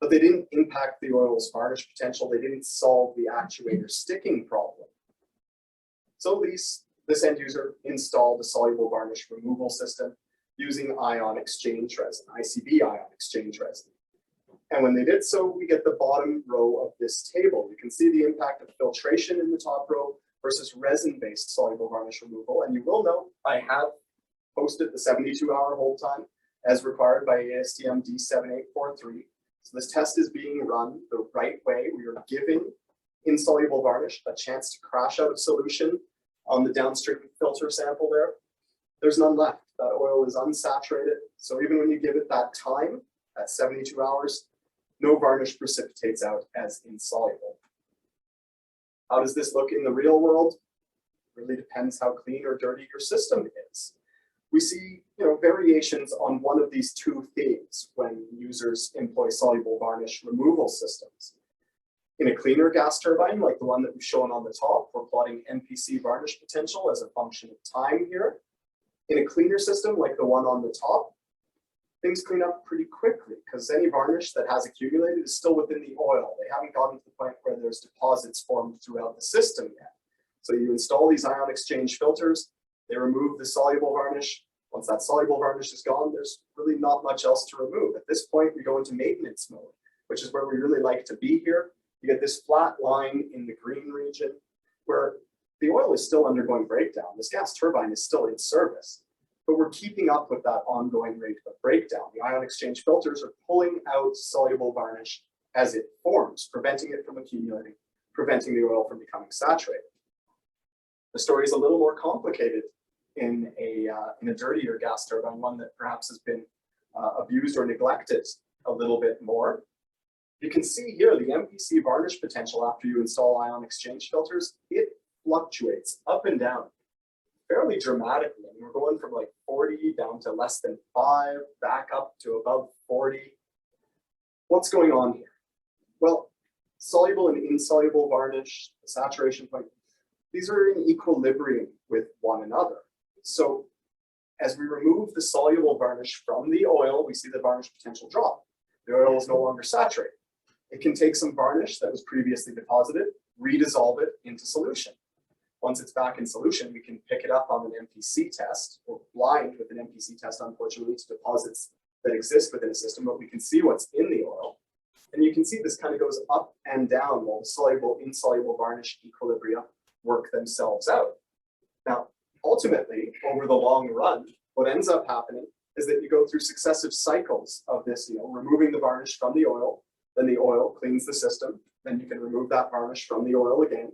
But they didn't impact the oil's varnish potential. They didn't solve the actuator sticking problem. So this end user installed a soluble varnish removal system using ion exchange resin, ICB ion exchange resin. And when they did so, we get the bottom row of this table. You can see the impact of filtration in the top row versus resin-based soluble varnish removal. And you will note I have posted the 72-hour hold time as required by ASTM D7843. So this test is being run the right way. We are giving insoluble varnish a chance to crash out of solution on the downstream filter sample there. There's none left. That oil is unsaturated. So even when you give it that time, at 72 hours, no varnish precipitates out as insoluble. How does this look in the real world? It really depends how clean or dirty your system is. We see, variations on one of these two themes when users employ soluble varnish removal systems. In a cleaner gas turbine, like the one that we've shown on the top, we're plotting MPC varnish potential as a function of time here. In a cleaner system, like the one on the top, things clean up pretty quickly because any varnish that has accumulated is still within the oil. They haven't gotten to the point where there's deposits formed throughout the system yet. So you install these ion exchange filters, they remove the soluble varnish. Once that soluble varnish is gone, there's really not much else to remove. At this point, we go into maintenance mode, which is where we really like to be here. You get this flat line in the green region where the oil is still undergoing breakdown. This gas turbine is still in service, but we're keeping up with that ongoing rate of breakdown. The ion exchange filters are pulling out soluble varnish as it forms, preventing it from accumulating, preventing the oil from becoming saturated. The story is a little more complicated in a dirtier gas turbine, one that perhaps has been abused or neglected a little bit more. You can see here the MPC varnish potential after you install ion exchange filters, it fluctuates up and down fairly dramatically. I mean, we're going from like 40 down to less than 5, back up to above 40. What's going on here? Well, soluble and insoluble varnish, the saturation point, these are in equilibrium with one another. So as we remove the soluble varnish from the oil, we see the varnish potential drop. The oil is no longer saturated. It can take some varnish that was previously deposited, redissolve it into solution. Once it's back in solution, we can pick it up on an MPC test. We're blind with an MPC test, unfortunately, to deposits that exist within a system, but we can see what's in the oil. And you can see this kind of goes up and down while the soluble, insoluble varnish equilibria work themselves out. Now, ultimately, over the long run, what ends up happening is that you go through successive cycles of this, removing the varnish from the oil, then the oil cleans the system, then you can remove that varnish from the oil again,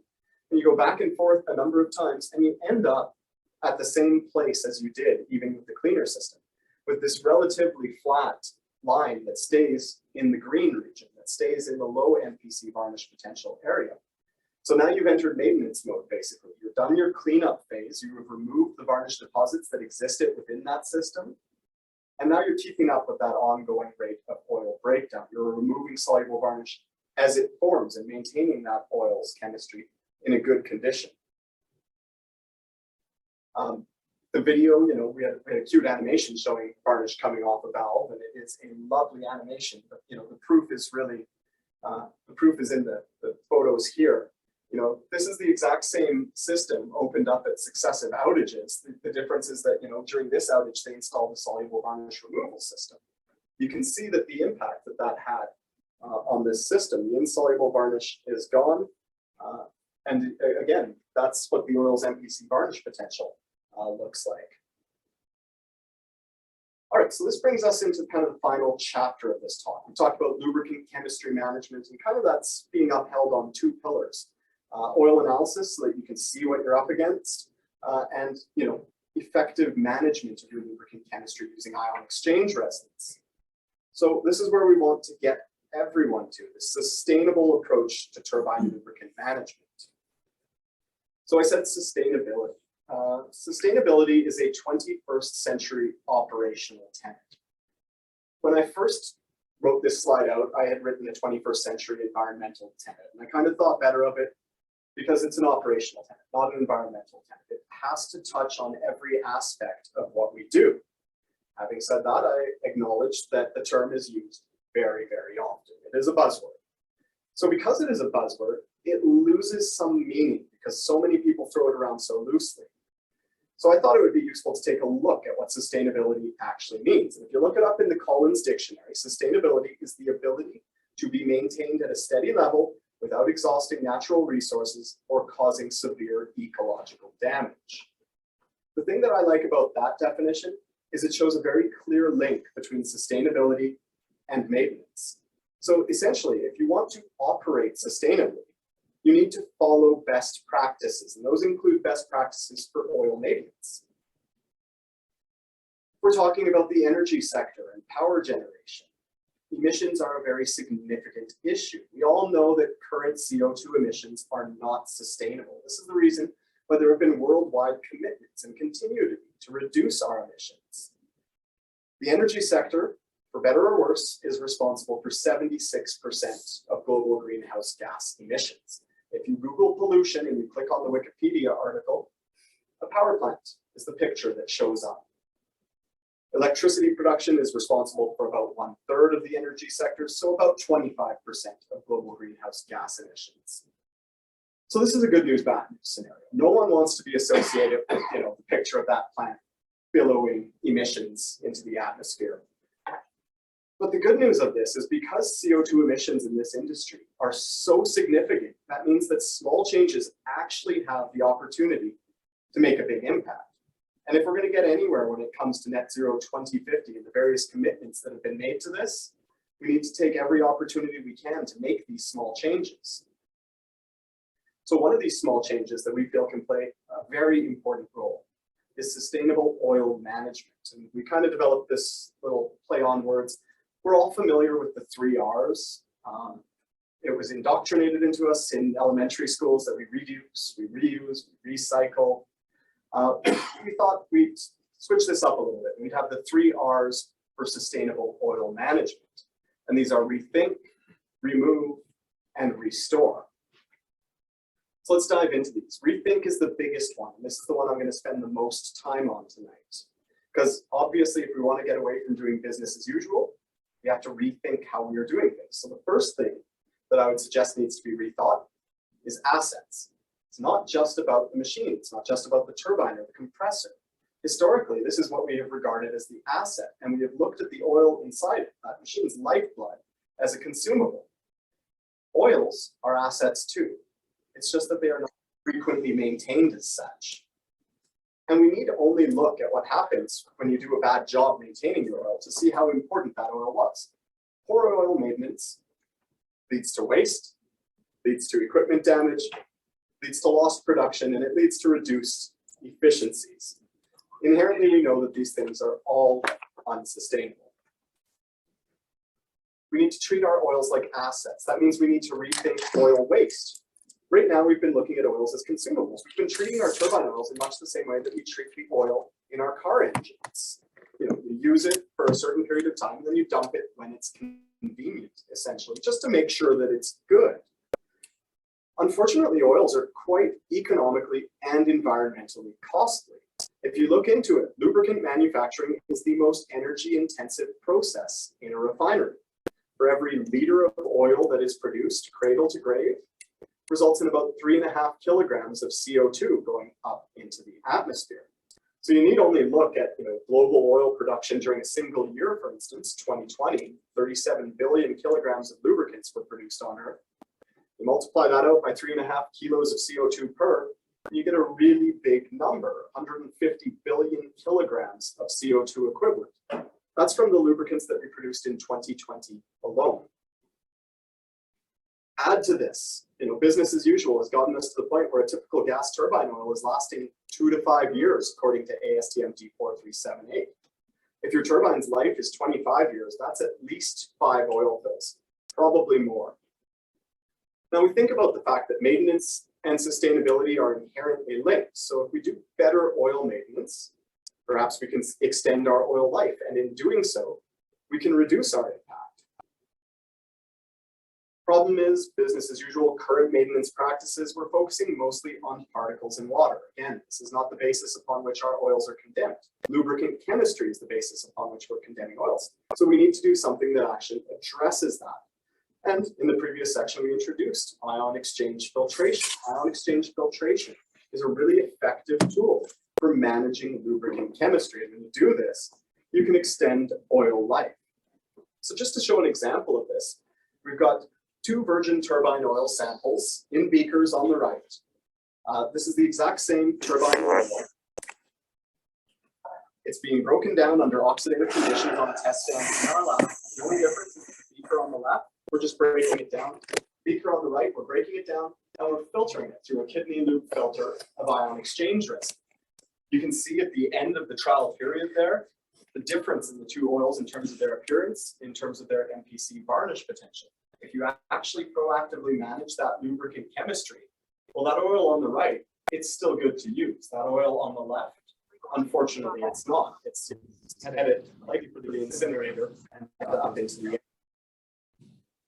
and you go back and forth a number of times, and you end up at the same place as you did, even with the cleaner system, with this relatively flat line that stays in the green region, that stays in the low MPC varnish potential area. So now you've entered maintenance mode, basically. You've done your cleanup phase, you have removed the varnish deposits that existed within that system, and now you're keeping up with that ongoing rate of oil breakdown. You're removing soluble varnish as it forms and maintaining that oil's chemistry in a good condition. The video, we had a cute animation showing varnish coming off a valve, and it is a lovely animation. But the proof is really, the proof is in the photos here. This is the exact same system opened up at successive outages. The difference is that, during this outage, they installed a soluble varnish removal system. You can see that the impact that had on this system, the insoluble varnish is gone. And again, that's what the oil's MPC varnish potential looks like. All right, so this brings us into kind of the final chapter of this talk. We talked about lubricant chemistry management, and kind of that's being upheld on 2 pillars. Oil analysis so that you can see what you're up against, and effective management of your lubricant chemistry using ion exchange resins. So this is where we want to get everyone to, the sustainable approach to turbine lubricant management. So I said sustainability. Sustainability is a 21st century operational tenet. When I first wrote this slide out, I had written a 21st century environmental tenet, and I kind of thought better of it because it's an operational tenet, not an environmental tenet. It has to touch on every aspect of what we do. Having said that, I acknowledge that the term is used very, very often. It is a buzzword. So because it is a buzzword, it loses some meaning because so many people throw it around so loosely. So I thought it would be useful to take a look at what sustainability actually means. And if you look it up in the Collins Dictionary, sustainability is the ability to be maintained at a steady level without exhausting natural resources or causing severe ecological damage. The thing that I like about that definition is it shows a very clear link between sustainability and maintenance. So essentially, if you want to operate sustainably, you need to follow best practices, and those include best practices for oil maintenance. We're talking about the energy sector and power generation. Emissions are a very significant issue. We all know that current CO2 emissions are not sustainable. This is the reason why there have been worldwide commitments and continue to be to reduce our emissions. The energy sector, for better or worse, is responsible for 76% of global greenhouse gas emissions. If you Google pollution and you click on the Wikipedia article, a power plant is the picture that shows up. Electricity production is responsible for about 1/3 of the energy sector, so about 25% of global greenhouse gas emissions. So this is a good news, bad news scenario. No one wants to be associated with, the picture of that plant billowing emissions into the atmosphere. But the good news of this is because CO2 emissions in this industry are so significant, that means that small changes actually have the opportunity to make a big impact. And if we're going to get anywhere when it comes to net zero 2050 and the various commitments that have been made to this, we need to take every opportunity we can to make these small changes. So one of these small changes that we feel can play a very important role is sustainable oil management. And we kind of developed this little play on words. We're all familiar with the 3 R's. It was indoctrinated into us in elementary schools that we reduce, we reuse, we recycle. We thought we'd switch this up a little bit. We'd have the 3 R's for sustainable oil management. And these are rethink, remove, and restore. So let's dive into these. Rethink is the biggest one. And this is the one I'm going to spend the most time on tonight. Because obviously, if we want to get away from doing business as usual, we have to rethink how we are doing things. So the first thing that I would suggest needs to be rethought is assets. It's not just about the machine. It's not just about the turbine or the compressor. Historically, this is what we have regarded as the asset, and we have looked at the oil inside it, that machine's lifeblood, as a consumable. Oils are assets too. It's just that they are not frequently maintained as such. And we need to only look at what happens when you do a bad job maintaining your oil to see how important that oil was. Poor oil maintenance leads to waste, leads to equipment damage, leads to lost production, and it leads to reduced efficiencies. Inherently, we know that these things are all unsustainable. We need to treat our oils like assets. That means we need to rethink oil waste. Right now, we've been looking at oils as consumables. We've been treating our turbine oils in much the same way that we treat the oil in our car engines. You use it for a certain period of time, and then you dump it when it's convenient, essentially, just to make sure that it's good. Unfortunately, oils are quite economically and environmentally costly. If you look into it, lubricant manufacturing is the most energy-intensive process in a refinery. For every liter of oil that is produced, cradle to grave, results in about 3.5 kilograms of CO2 going up into the atmosphere. So you need only look at global oil production during a single year, for instance, 2020, 37 billion kilograms of lubricants were produced on Earth. You multiply that out by 3.5 kilos of CO2 per, you get a really big number, 150 billion kilograms of CO2 equivalent. That's from the lubricants that we produced in 2020 alone. Add to this, business as usual has gotten us to the point where a typical gas turbine oil is lasting 2 to 5 years, according to ASTM D4378. If your turbine's life is 25 years, that's at least 5 oil fills. Probably more. Now we think about the fact that maintenance and sustainability are inherently linked. So if we do better oil maintenance, perhaps we can extend our oil life, and in doing so, we can reduce our impact. Problem is, business as usual, current maintenance practices, we're focusing mostly on particles in water. Again, this is not the basis upon which our oils are condemned. Lubricant chemistry is the basis upon which we're condemning oils. So we need to do something that actually addresses that. And in the previous section, we introduced ion exchange filtration. Ion exchange filtration is a really effective tool for managing lubricant chemistry. And when you do this, you can extend oil life. So just to show an example of this, we've got 2 virgin turbine oil samples in beakers on the right. This is the exact same turbine oil. It's being broken down under oxidative conditions on a test stand in our lab. The only difference is the beaker on the left, we're just breaking it down. Beaker on the right, we're breaking it down, and we're filtering it through a kidney loop filter of ion exchange resin. You can see at the end of the trial period there, the difference in the 2 oils in terms of their appearance, in terms of their MPC varnish potential. If you actually proactively manage that lubricant chemistry, well, that oil on the right, it's still good to use. That oil on the left, unfortunately, it's not. It's headed likely for the incinerator and up into the air.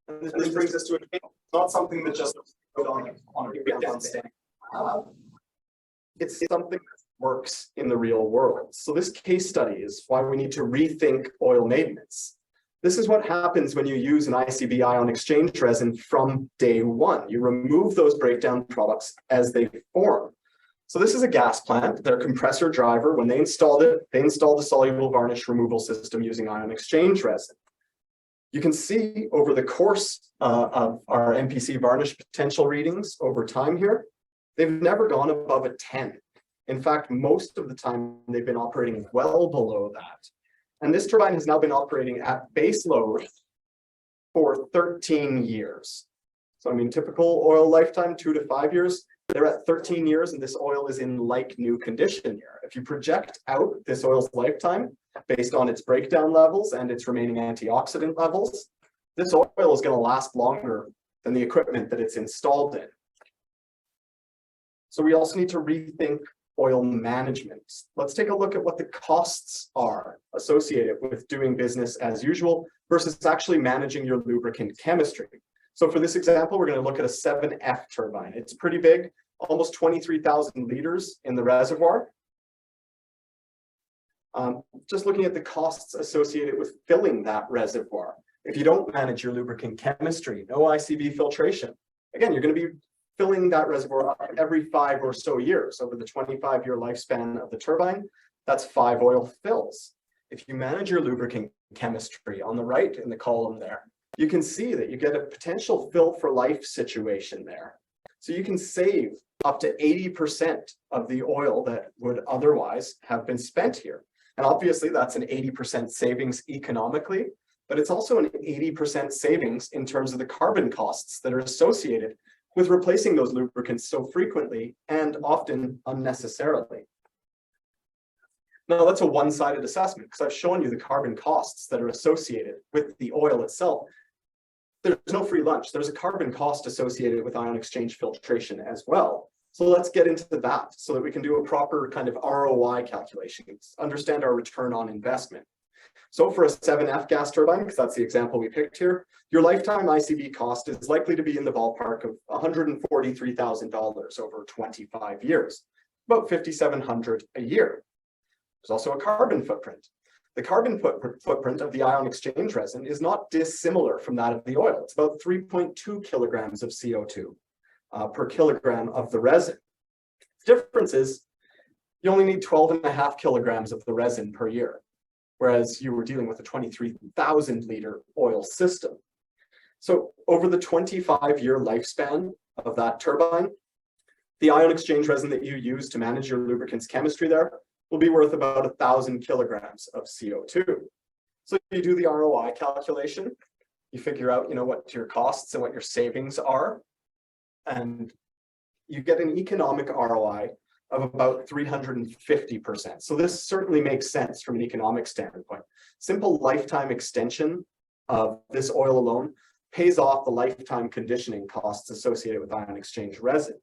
And this brings us to a not something that just put on a breakdown stand. It's something that works in the real world. So this case study is why we need to rethink oil maintenance. This is what happens when you use an ICB ion exchange resin from day one. You remove those breakdown products as they form. So this is a gas plant. Their compressor driver, when they installed it, they installed a soluble varnish removal system using ion exchange resin. You can see over the course of our MPC varnish potential readings over time here, they've never gone above a 10. In fact, most of the time they've been operating well below that. And this turbine has now been operating at base load for 13 years. So I mean, typical oil lifetime, 2 to 5 years. They're at 13 years and this oil is in like new condition here. If you project out this oil's lifetime based on its breakdown levels and its remaining antioxidant levels, this oil is going to last longer than the equipment that it's installed in. So we also need to rethink oil management. Let's take a look at what the costs are associated with doing business as usual versus actually managing your lubricant chemistry. So for this example, we're going to look at a 7F turbine. It's pretty big, almost 23,000 liters in the reservoir. Just looking at the costs associated with filling that reservoir. If you don't manage your lubricant chemistry, no ICB filtration, again, you're going to be filling that reservoir every 5 or so years. Over the 25-year lifespan of the turbine, that's 5 oil fills. If you manage your lubricant chemistry on the right in the column there, you can see that you get a potential fill for life situation there. So you can save up to 80% of the oil that would otherwise have been spent here. And obviously that's an 80% savings economically, but it's also an 80% savings in terms of the carbon costs that are associated with replacing those lubricants so frequently and often unnecessarily. Now that's a one-sided assessment because I've shown you the carbon costs that are associated with the oil itself. There's no free lunch. There's a carbon cost associated with ion exchange filtration as well. So let's get into that so that we can do a proper kind of ROI calculation, understand our return on investment. So for a 7F gas turbine, because that's the example we picked here, your lifetime ICB cost is likely to be in the ballpark of $143,000 over 25 years, about $5,700 a year. There's also a carbon footprint. The carbon footprint of the ion exchange resin is not dissimilar from that of the oil. It's about 3.2 kilograms of CO2 per kilogram of the resin. The difference is you only need 12.5 kilograms of the resin per year, whereas you were dealing with a 23,000 liter oil system. So over the 25-year lifespan of that turbine, the ion exchange resin that you use to manage your lubricants chemistry there will be worth about 1,000 kilograms of CO2. So you do the ROI calculation, you figure out, what your costs and what your savings are, and you get an economic ROI of about 350%. So this certainly makes sense from an economic standpoint. Simple lifetime extension of this oil alone pays off the lifetime conditioning costs associated with ion exchange resin.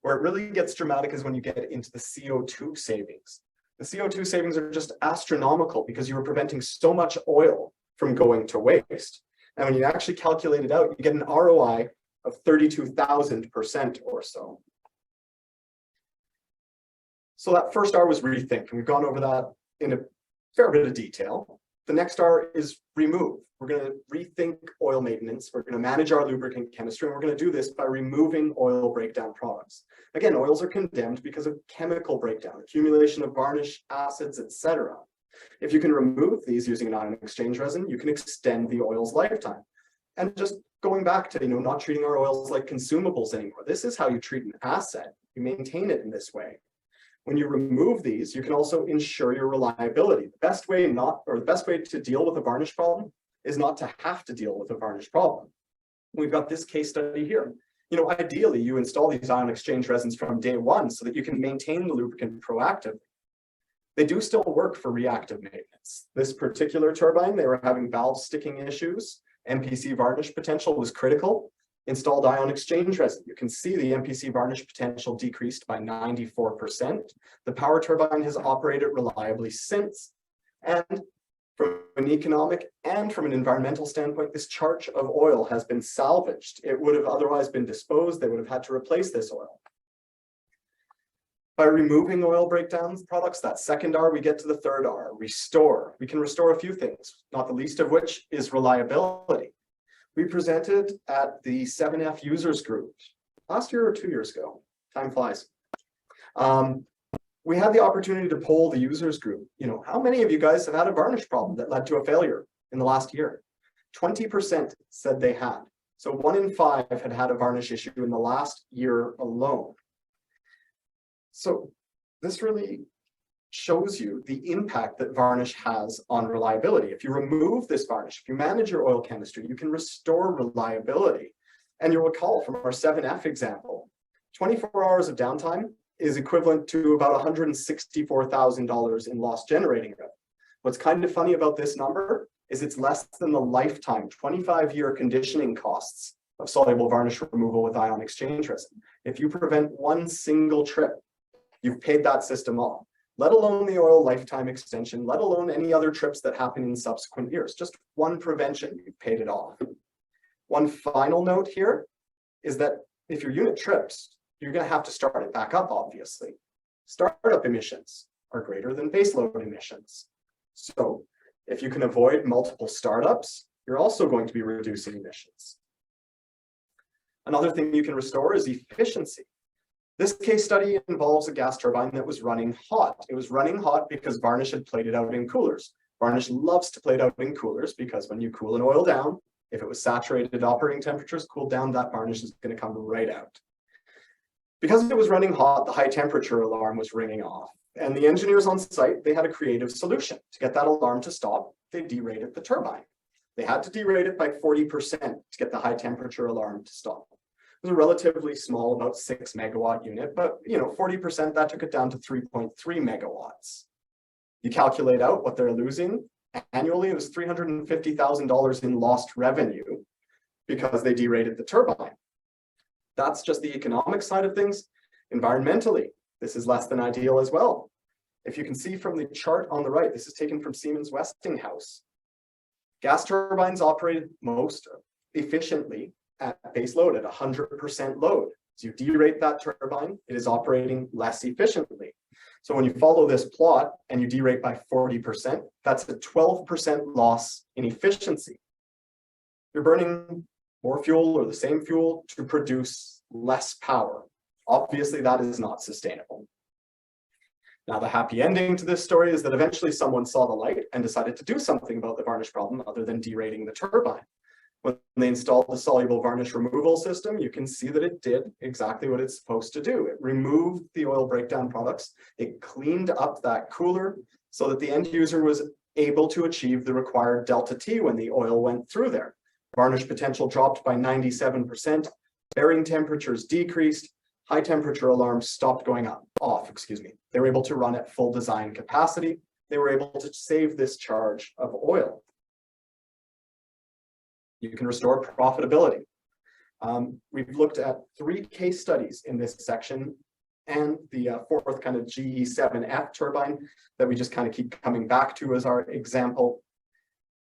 Where it really gets dramatic is when you get into the CO2 savings. The CO2 savings are just astronomical because you are preventing so much oil from going to waste. And when you actually calculate it out, you get an ROI of 32,000% or so. So that first R was rethink, and we've gone over that in a fair bit of detail. The next R is remove. We're going to rethink oil maintenance. We're going to manage our lubricant chemistry, and we're going to do this by removing oil breakdown products. Again, oils are condemned because of chemical breakdown, accumulation of varnish, acids, etc. If you can remove these using an ion exchange resin, you can extend the oil's lifetime. And just going back to not treating our oils like consumables anymore. This is how you treat an asset. You maintain it in this way. When you remove these, you can also ensure your reliability. The best way to deal with a varnish problem is not to have to deal with a varnish problem. We've got this case study here. Ideally, you install these ion exchange resins from day one so that you can maintain the lubricant proactively. They do still work for reactive maintenance. This particular turbine, they were having valve sticking issues. MPC varnish potential was critical. Installed ion exchange resin. You can see the MPC varnish potential decreased by 94%. The power turbine has operated reliably since. And from an economic and from an environmental standpoint, this charge of oil has been salvaged. It would have otherwise been disposed. They would have had to replace this oil. By removing oil breakdown products, that second R, we get to the third R, restore. We can restore a few things, not the least of which is reliability. We presented at the 7F users group last year or 2 years ago. Time flies. We had the opportunity to poll the users group. How many of you guys have had a varnish problem that led to a failure in the last year? 20% said they had. So 1 in 5 had had a varnish issue in the last year alone. So this really shows you the impact that varnish has on reliability. If you remove this varnish, if you manage your oil chemistry, you can restore reliability. And you'll recall from our 7F example, 24 hours of downtime is equivalent to about $164,000 in lost generating revenue. What's kind of funny about this number is it's less than the lifetime 25-year conditioning costs of soluble varnish removal with ion exchange resin. If you prevent one single trip, you've paid that system off. Let alone the oil lifetime extension, let alone any other trips that happen in subsequent years. Just one prevention, you've paid it off. One final note here is that if your unit trips, you're going to have to start it back up, obviously. Startup emissions are greater than baseload emissions. So if you can avoid multiple startups, you're also going to be reducing emissions. Another thing you can restore is efficiency. This case study involves a gas turbine that was running hot. It was running hot because varnish had played it out in coolers. Varnish loves to play it out in coolers because when you cool an oil down, if it was saturated at operating temperatures, cooled down, that varnish is going to come right out. Because it was running hot, the high temperature alarm was ringing off. And the engineers on site, they had a creative solution. To get that alarm to stop, they derated the turbine. They had to derate it by 40% to get the high temperature alarm to stop. It was a relatively small, about 6 megawatt unit, but 40%, that took it down to 3.3 megawatts. You calculate out what they're losing annually, it was $350,000 in lost revenue because they derated the turbine. That's just the economic side of things. Environmentally, this is less than ideal as well. If you can see from the chart on the right, this is taken from Siemens Westinghouse. Gas turbines operated most efficiently at base load, at 100% load. As you derate that turbine, it is operating less efficiently. So when you follow this plot and you derate by 40%, that's a 12% loss in efficiency. You're burning more fuel or the same fuel to produce less power. Obviously, that is not sustainable. Now, the happy ending to this story is that eventually someone saw the light and decided to do something about the varnish problem other than derating the turbine. When they installed the soluble varnish removal system, you can see that it did exactly what it's supposed to do. It removed the oil breakdown products. It cleaned up that cooler so that the end user was able to achieve the required delta T when the oil went through there. Varnish potential dropped by 97%, bearing temperatures decreased, high temperature alarms stopped going off. They were able to run at full design capacity. They were able to save this charge of oil. You can restore profitability. We've looked at 3 case studies in this section, and the 4th kind of GE7F turbine that we just kind of keep coming back to as our example.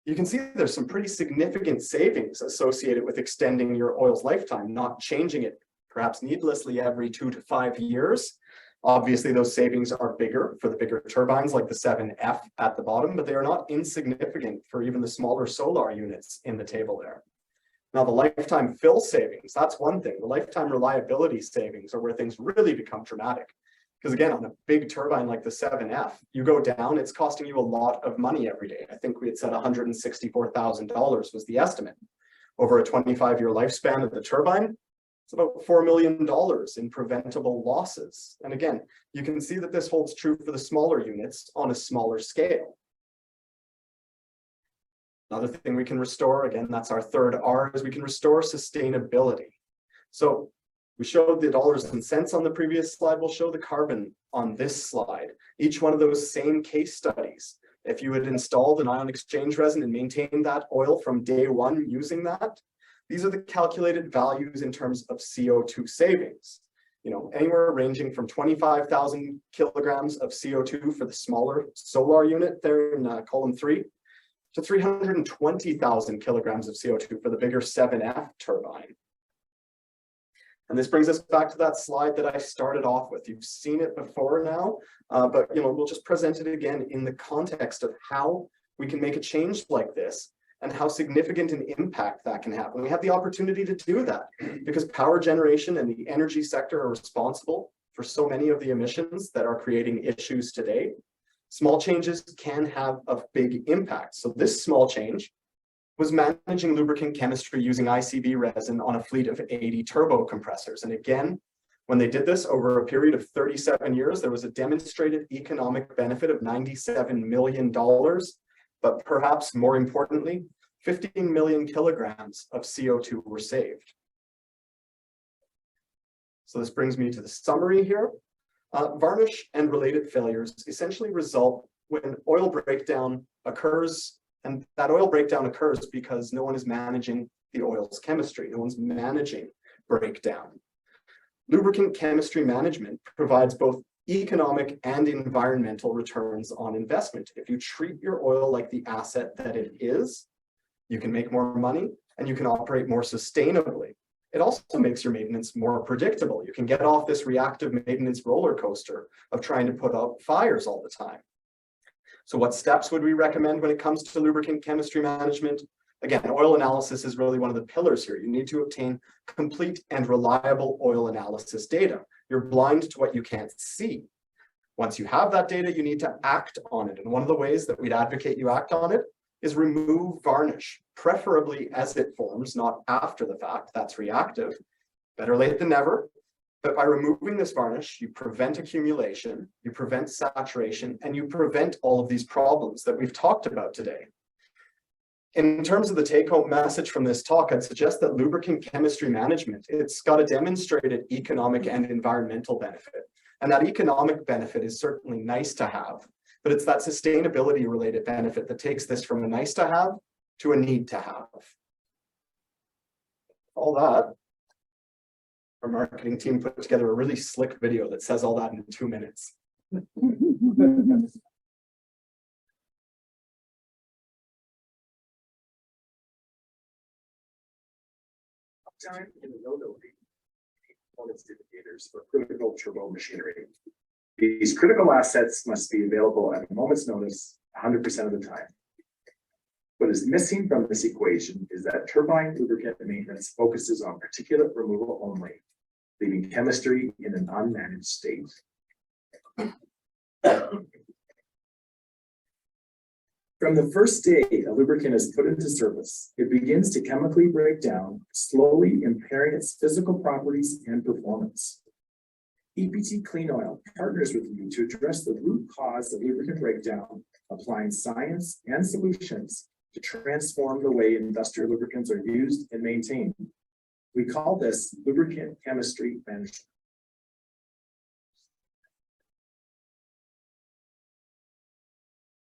You can see there's some pretty significant savings associated with extending your oil's lifetime, not changing it perhaps needlessly every 2 to 5 years. Obviously, those savings are bigger for the bigger turbines like the 7F at the bottom, but they are not insignificant for even the smaller solar units in the table there. Now, the lifetime fill savings, that's one thing. The lifetime reliability savings are where things really become dramatic. Because again, on a big turbine like the 7F, you go down, it's costing you a lot of money every day. I think we had said $164,000 was the estimate. Over a 25-year lifespan of the turbine, it's about $4 million in preventable losses. And again, you can see that this holds true for the smaller units on a smaller scale. Another thing we can restore, again, that's our 3rd R, is we can restore sustainability. So we showed the dollars and cents on the previous slide. We'll show the carbon on this slide. Each one of those same case studies. If you had installed an ion exchange resin and maintained that oil from day 1 using that, these are the calculated values in terms of CO2 savings. You know, anywhere ranging from 25,000 kilograms of CO2 for the smaller solar unit there in column 3 to 320,000 kilograms of CO2 for the bigger 7F turbine. And this brings us back to that slide that I started off with. You've seen it before now, but we'll just present it again in the context of how we can make a change like this and how significant an impact that can have. And we have the opportunity to do that because power generation and the energy sector are responsible for so many of the emissions that are creating issues today. Small changes can have a big impact. So this small change was managing lubricant chemistry using ICB resin on a fleet of 80 turbo compressors. And again, when they did this over a period of 37 years, there was a demonstrated economic benefit of $97 million, but perhaps more importantly, 15 million kilograms of CO2 were saved. So this brings me to the summary here. Varnish and related failures essentially result when oil breakdown occurs, and that oil breakdown occurs because no one is managing the oil's chemistry. No one's managing breakdown. Lubricant chemistry management provides both economic and environmental returns on investment. If you treat your oil like the asset that it is, you can make more money and you can operate more sustainably. It also makes your maintenance more predictable. You can get off this reactive maintenance roller coaster of trying to put out fires all the time. So what steps would we recommend when it comes to lubricant chemistry management? Again, oil analysis is really one of the pillars here. You need to obtain complete and reliable oil analysis data. You're blind to what you can't see. Once you have that data, you need to act on it. And one of the ways that we'd advocate you act on it is remove varnish, preferably as it forms, not after the fact. That's reactive. Better late than never. But by removing this varnish, you prevent accumulation, you prevent saturation, and you prevent all of these problems that we've talked about today. In terms of the take-home message from this talk, I'd suggest that lubricant chemistry management, it's got a demonstrated economic and environmental benefit. And that economic benefit is certainly nice to have, but it's that sustainability related benefit that takes this from a nice to have to a need to have. All that, our marketing team put together a really slick video that says all that in 2 minutes. Time and availability performance indicators for critical turbo machinery. These critical assets must be available at a moment's notice 100% of the time. What is missing from this equation is that turbine lubricant maintenance focuses on particulate removal only, leaving chemistry in an unmanaged state. From the first day a lubricant is put into service, it begins to chemically break down, slowly impairing its physical properties and performance. EPT Clean Oil partners with you to address the root cause of lubricant breakdown, applying science and solutions to transform the way industrial lubricants are used and maintained. We call this lubricant chemistry management.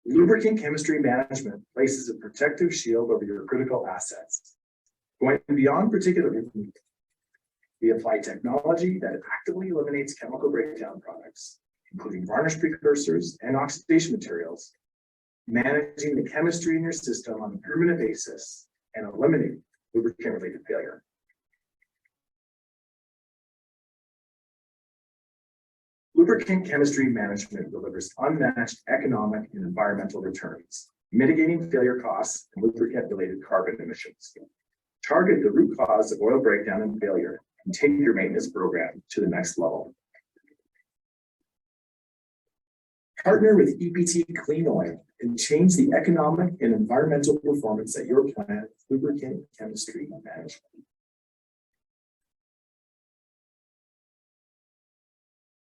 Lubricant chemistry management places a protective shield over your critical assets. Going beyond particulate removal, we apply technology that actively eliminates chemical breakdown products, including varnish precursors and oxidation materials, managing the chemistry in your system on a permanent basis and eliminating lubricant-related failure. Lubricant chemistry management delivers unmatched economic and environmental returns, mitigating failure costs and lubricant-related carbon emissions. Target the root cause of oil breakdown and failure and take your maintenance program to the next level. Partner with EPT Clean Oil and change the economic and environmental performance at your plant with lubricant chemistry management.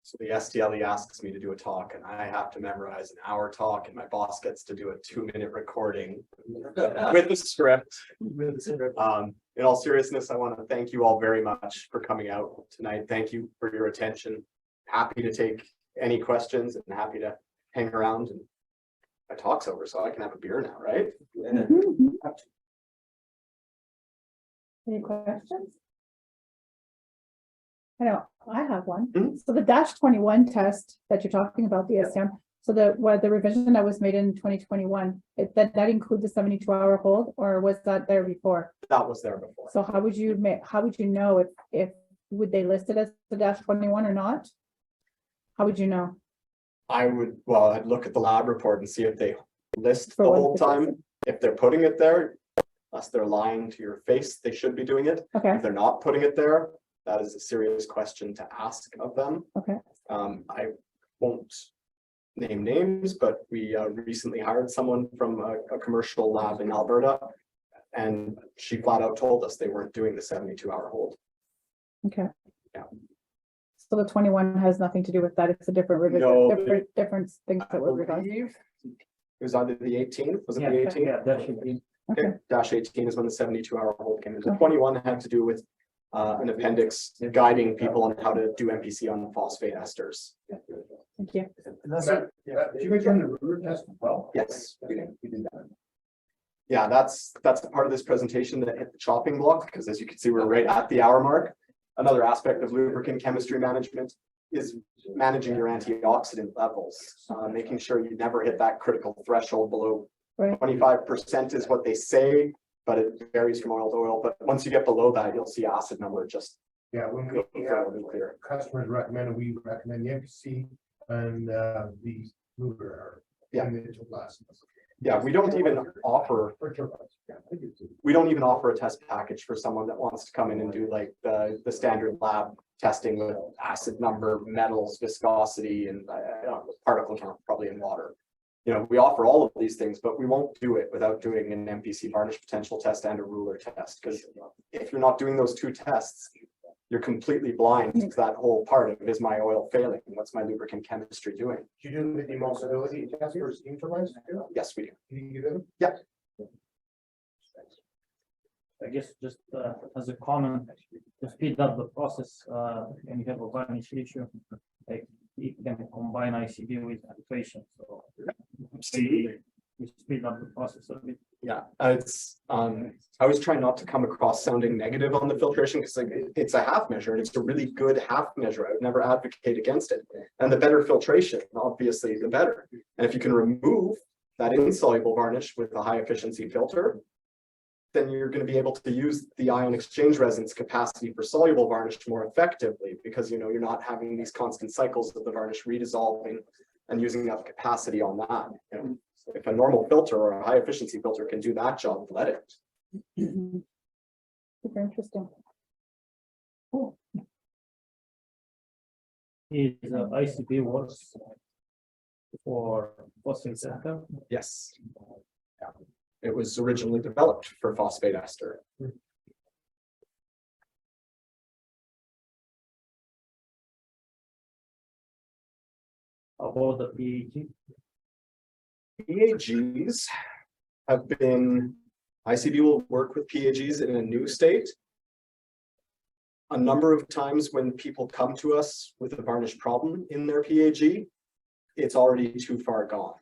So the STLE asks me to do a talk and I have to memorize an hour talk and my boss gets to do a 2-minute recording with the script. In all seriousness, I want to thank you all very much for coming out tonight. Thank you for your attention. Happy to take any questions and happy to hang around, and my talk's over, so I can have a beer now, right? Any questions? I know, I have one. Mhm. So the -21 test that you're talking about, the STM, so the revision that was made in 2021, that include the 72-hour hold, or was that there before? That was there before. So how would you know if would they list it as the -21 or not? How would you know? I'd look at the lab report and see if they list the For what whole time. If they're putting it there, unless they're lying to your face, they should be doing it. Okay, If they're not putting it there, that is a serious question to ask of them. okay, I won't name names, but we recently hired someone from a commercial lab in Alberta. And she flat out told us they weren't doing the 72-hour hold. okay. Yeah. So the 21 has nothing to do with that, it's a different revision, No. different things I that were revised. believe it was either the 18th, was it Yeah, the 18th? yeah, that should be. Okay, -18 is when the 72-hour hold came in. The Okay. 21 had to do with an appendix guiding people on how to do MPC on phosphate esters. thank you. And that's it. Did you guys run the ruler test as well? Yes. We did that. Yeah, that's the part of this presentation that hit the chopping block, because as you can see, we're right at the hour mark. Another aspect of lubricant chemistry management is managing your antioxidant levels, making sure you never hit that critical threshold below Right. 25% is what they say, but it varies from oil to oil. But once you get below that, you'll see acid number just Yeah, when go we nuclear. customers recommend, we recommend the MPC and the Luber. Yeah. Yeah, we don't even offer a test package for someone that wants to come in and do like the standard lab testing with acid number, metals, viscosity, and particle count probably in water. You know, we offer all of these things, but we won't do it without doing an MPC varnish potential test and a ruler test, because if you're not doing those two tests, you're completely blind to that whole part of, is my oil failing? What's my lubricant chemistry doing? Do you do the emulsibility test for steam turbines? Yes, we do. Can you do them? I guess just as a comment, to speed up the process, when you have a varnish issue, like you can combine ICB with filtration, so. We speed up the process a bit. Yeah, it's I always try not to come across sounding negative on the filtration, because like it's a half measure and it's a really good half measure. I would never advocate against it. And the better filtration, obviously, the better. And if you can remove that insoluble varnish with a high efficiency filter, then you're going to be able to use the ion exchange resonance capacity for soluble varnish more effectively, because you know you're not having these constant cycles of the varnish redissolving and using up capacity on that. You know, if a normal filter or a high efficiency filter can do that job, let it. Mhm. Super interesting. Cool. Is ICB works for phosphate center? Yes. Yeah. It was originally developed for phosphate ester. About the PEG? PAGs have been, ICB will work with PAGs in a new state. A number of times when people come to us with a varnish problem in their PAG, it's already too far gone.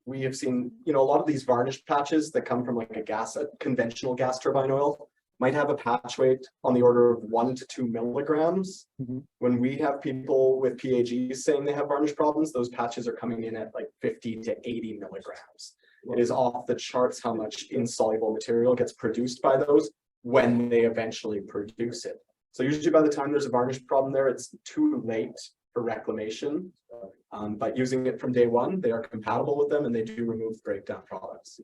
we have seen, a lot of these varnish patches that come from like a conventional gas turbine oil might have a patch weight on the order of 1 to 2 milligrams. Mhm. When we have people with PAGs saying they have varnish problems, those patches are coming in at like 50 to 80 milligrams. It is off the charts how much insoluble material gets produced by those when they eventually produce it. So usually by the time there's a varnish problem there, it's too late for reclamation. But using it from day one, they are compatible with them and they do remove breakdown products.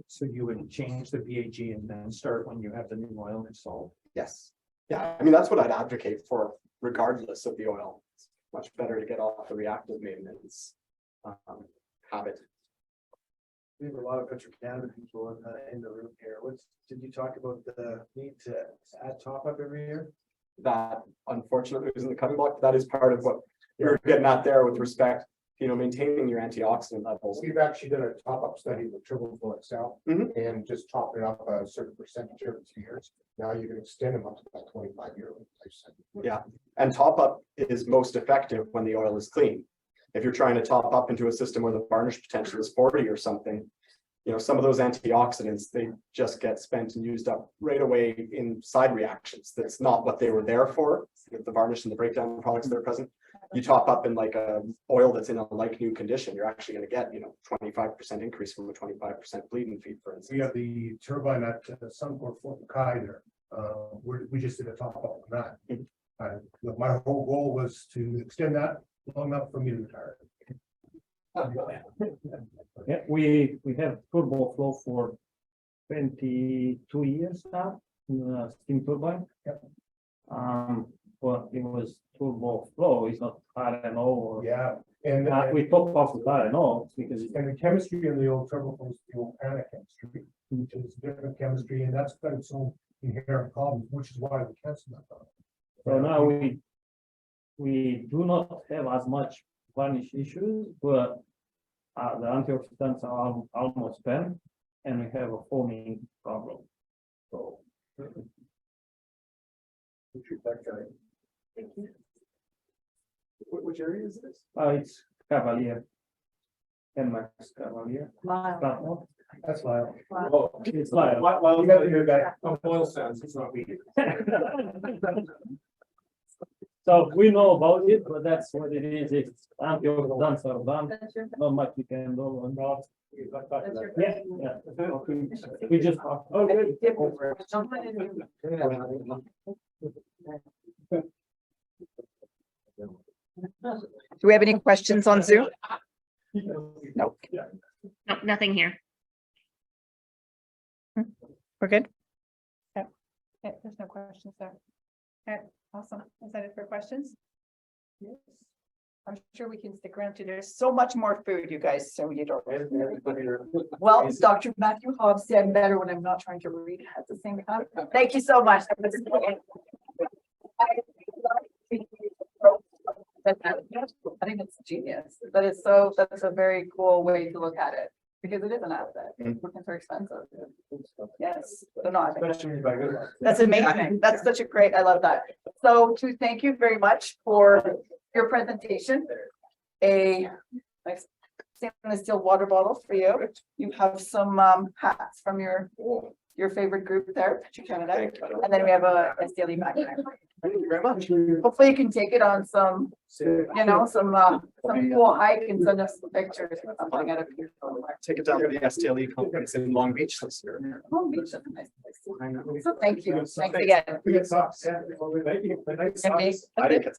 So you would change the PAG and then start when you have the new oil installed? Yes. Yeah, I mean, that's what I'd advocate for regardless of the oil. It's much better to get off the reactive maintenance habit. We have a lot of Petro-Canada people in the room here. Did you talk about the need to add top up every year? That unfortunately is in the cutting block. That is part of what you're getting at there with respect, maintaining your antioxidant levels. We've actually done a top up study with Triple Flow Excel Mhm. and just topped it up a certain percentage every 2 years. Now you can extend them up to that 25-year life cycle. Yeah, and top up is most effective when the oil is clean. If you're trying to top up into a system where the varnish potential is 40 or something, some of those antioxidants, they just get spent and used up right away in side reactions. That's not what they were there for, with the varnish and the breakdown products that are present. You top up in like a oil that's in a like new condition, you're actually going to get, 25% increase from a 25% bleeding feed, for instance. We have the turbine at Suncor Fort McKay there. We just did a top up on that. Look, my whole goal was to extend that long enough for me to retire. Yeah, we have turbo flow for 22 years now, in the steam turbine. Yep. But it was turbo flow, it's not RNO or. Yeah, and We top off with RNO because it's. and the chemistry in the old turbo flow is the old panic chemistry, which is different chemistry, and that's got its own inherent problems, which is why we canceled that. So now we do not have as much varnish issues, but the antioxidants are almost gone, and we have a foaming problem. So Which area is this? it's Cavalier. NMAX Cavalier. Wow. That's Lyle. It's like. Well, you got the new guy. Oil sands, it's not weed. So we know about it, but that's what it is. It's antioxidants are done. Not much we can do on that. Yeah, yeah. We just. Do we have any questions on Zoom? Nope. No, nothing here. We're good. Yeah, there's no questions there. Okay, awesome. Is that it for questions? Yes. I'm sure we can stick around too. There's so much more food, you guys, so you don't. Well, Dr. Matthew Hobbs said I'm better when I'm not trying to read at the same time. Thank you so much. I think it's genius. That's a very cool way to look at it, because it is an asset. Lubricants are expensive. Yes, so no, I think that's amazing. That's such a great, I love that. So to thank you very much for your presentation. A nice stainless steel water bottle for you. You have some hats from your favorite group there, Petro-Canada. And then we have a SDLE back there. Thank you very much. Hopefully you can take it on some, some cool hike and send us some pictures or something out of here. Take it down to the STLE conference in Long Beach this year. Long Beach is a nice place. So thank you. Thanks again. We get socks. Yeah. Thank you. I didn't get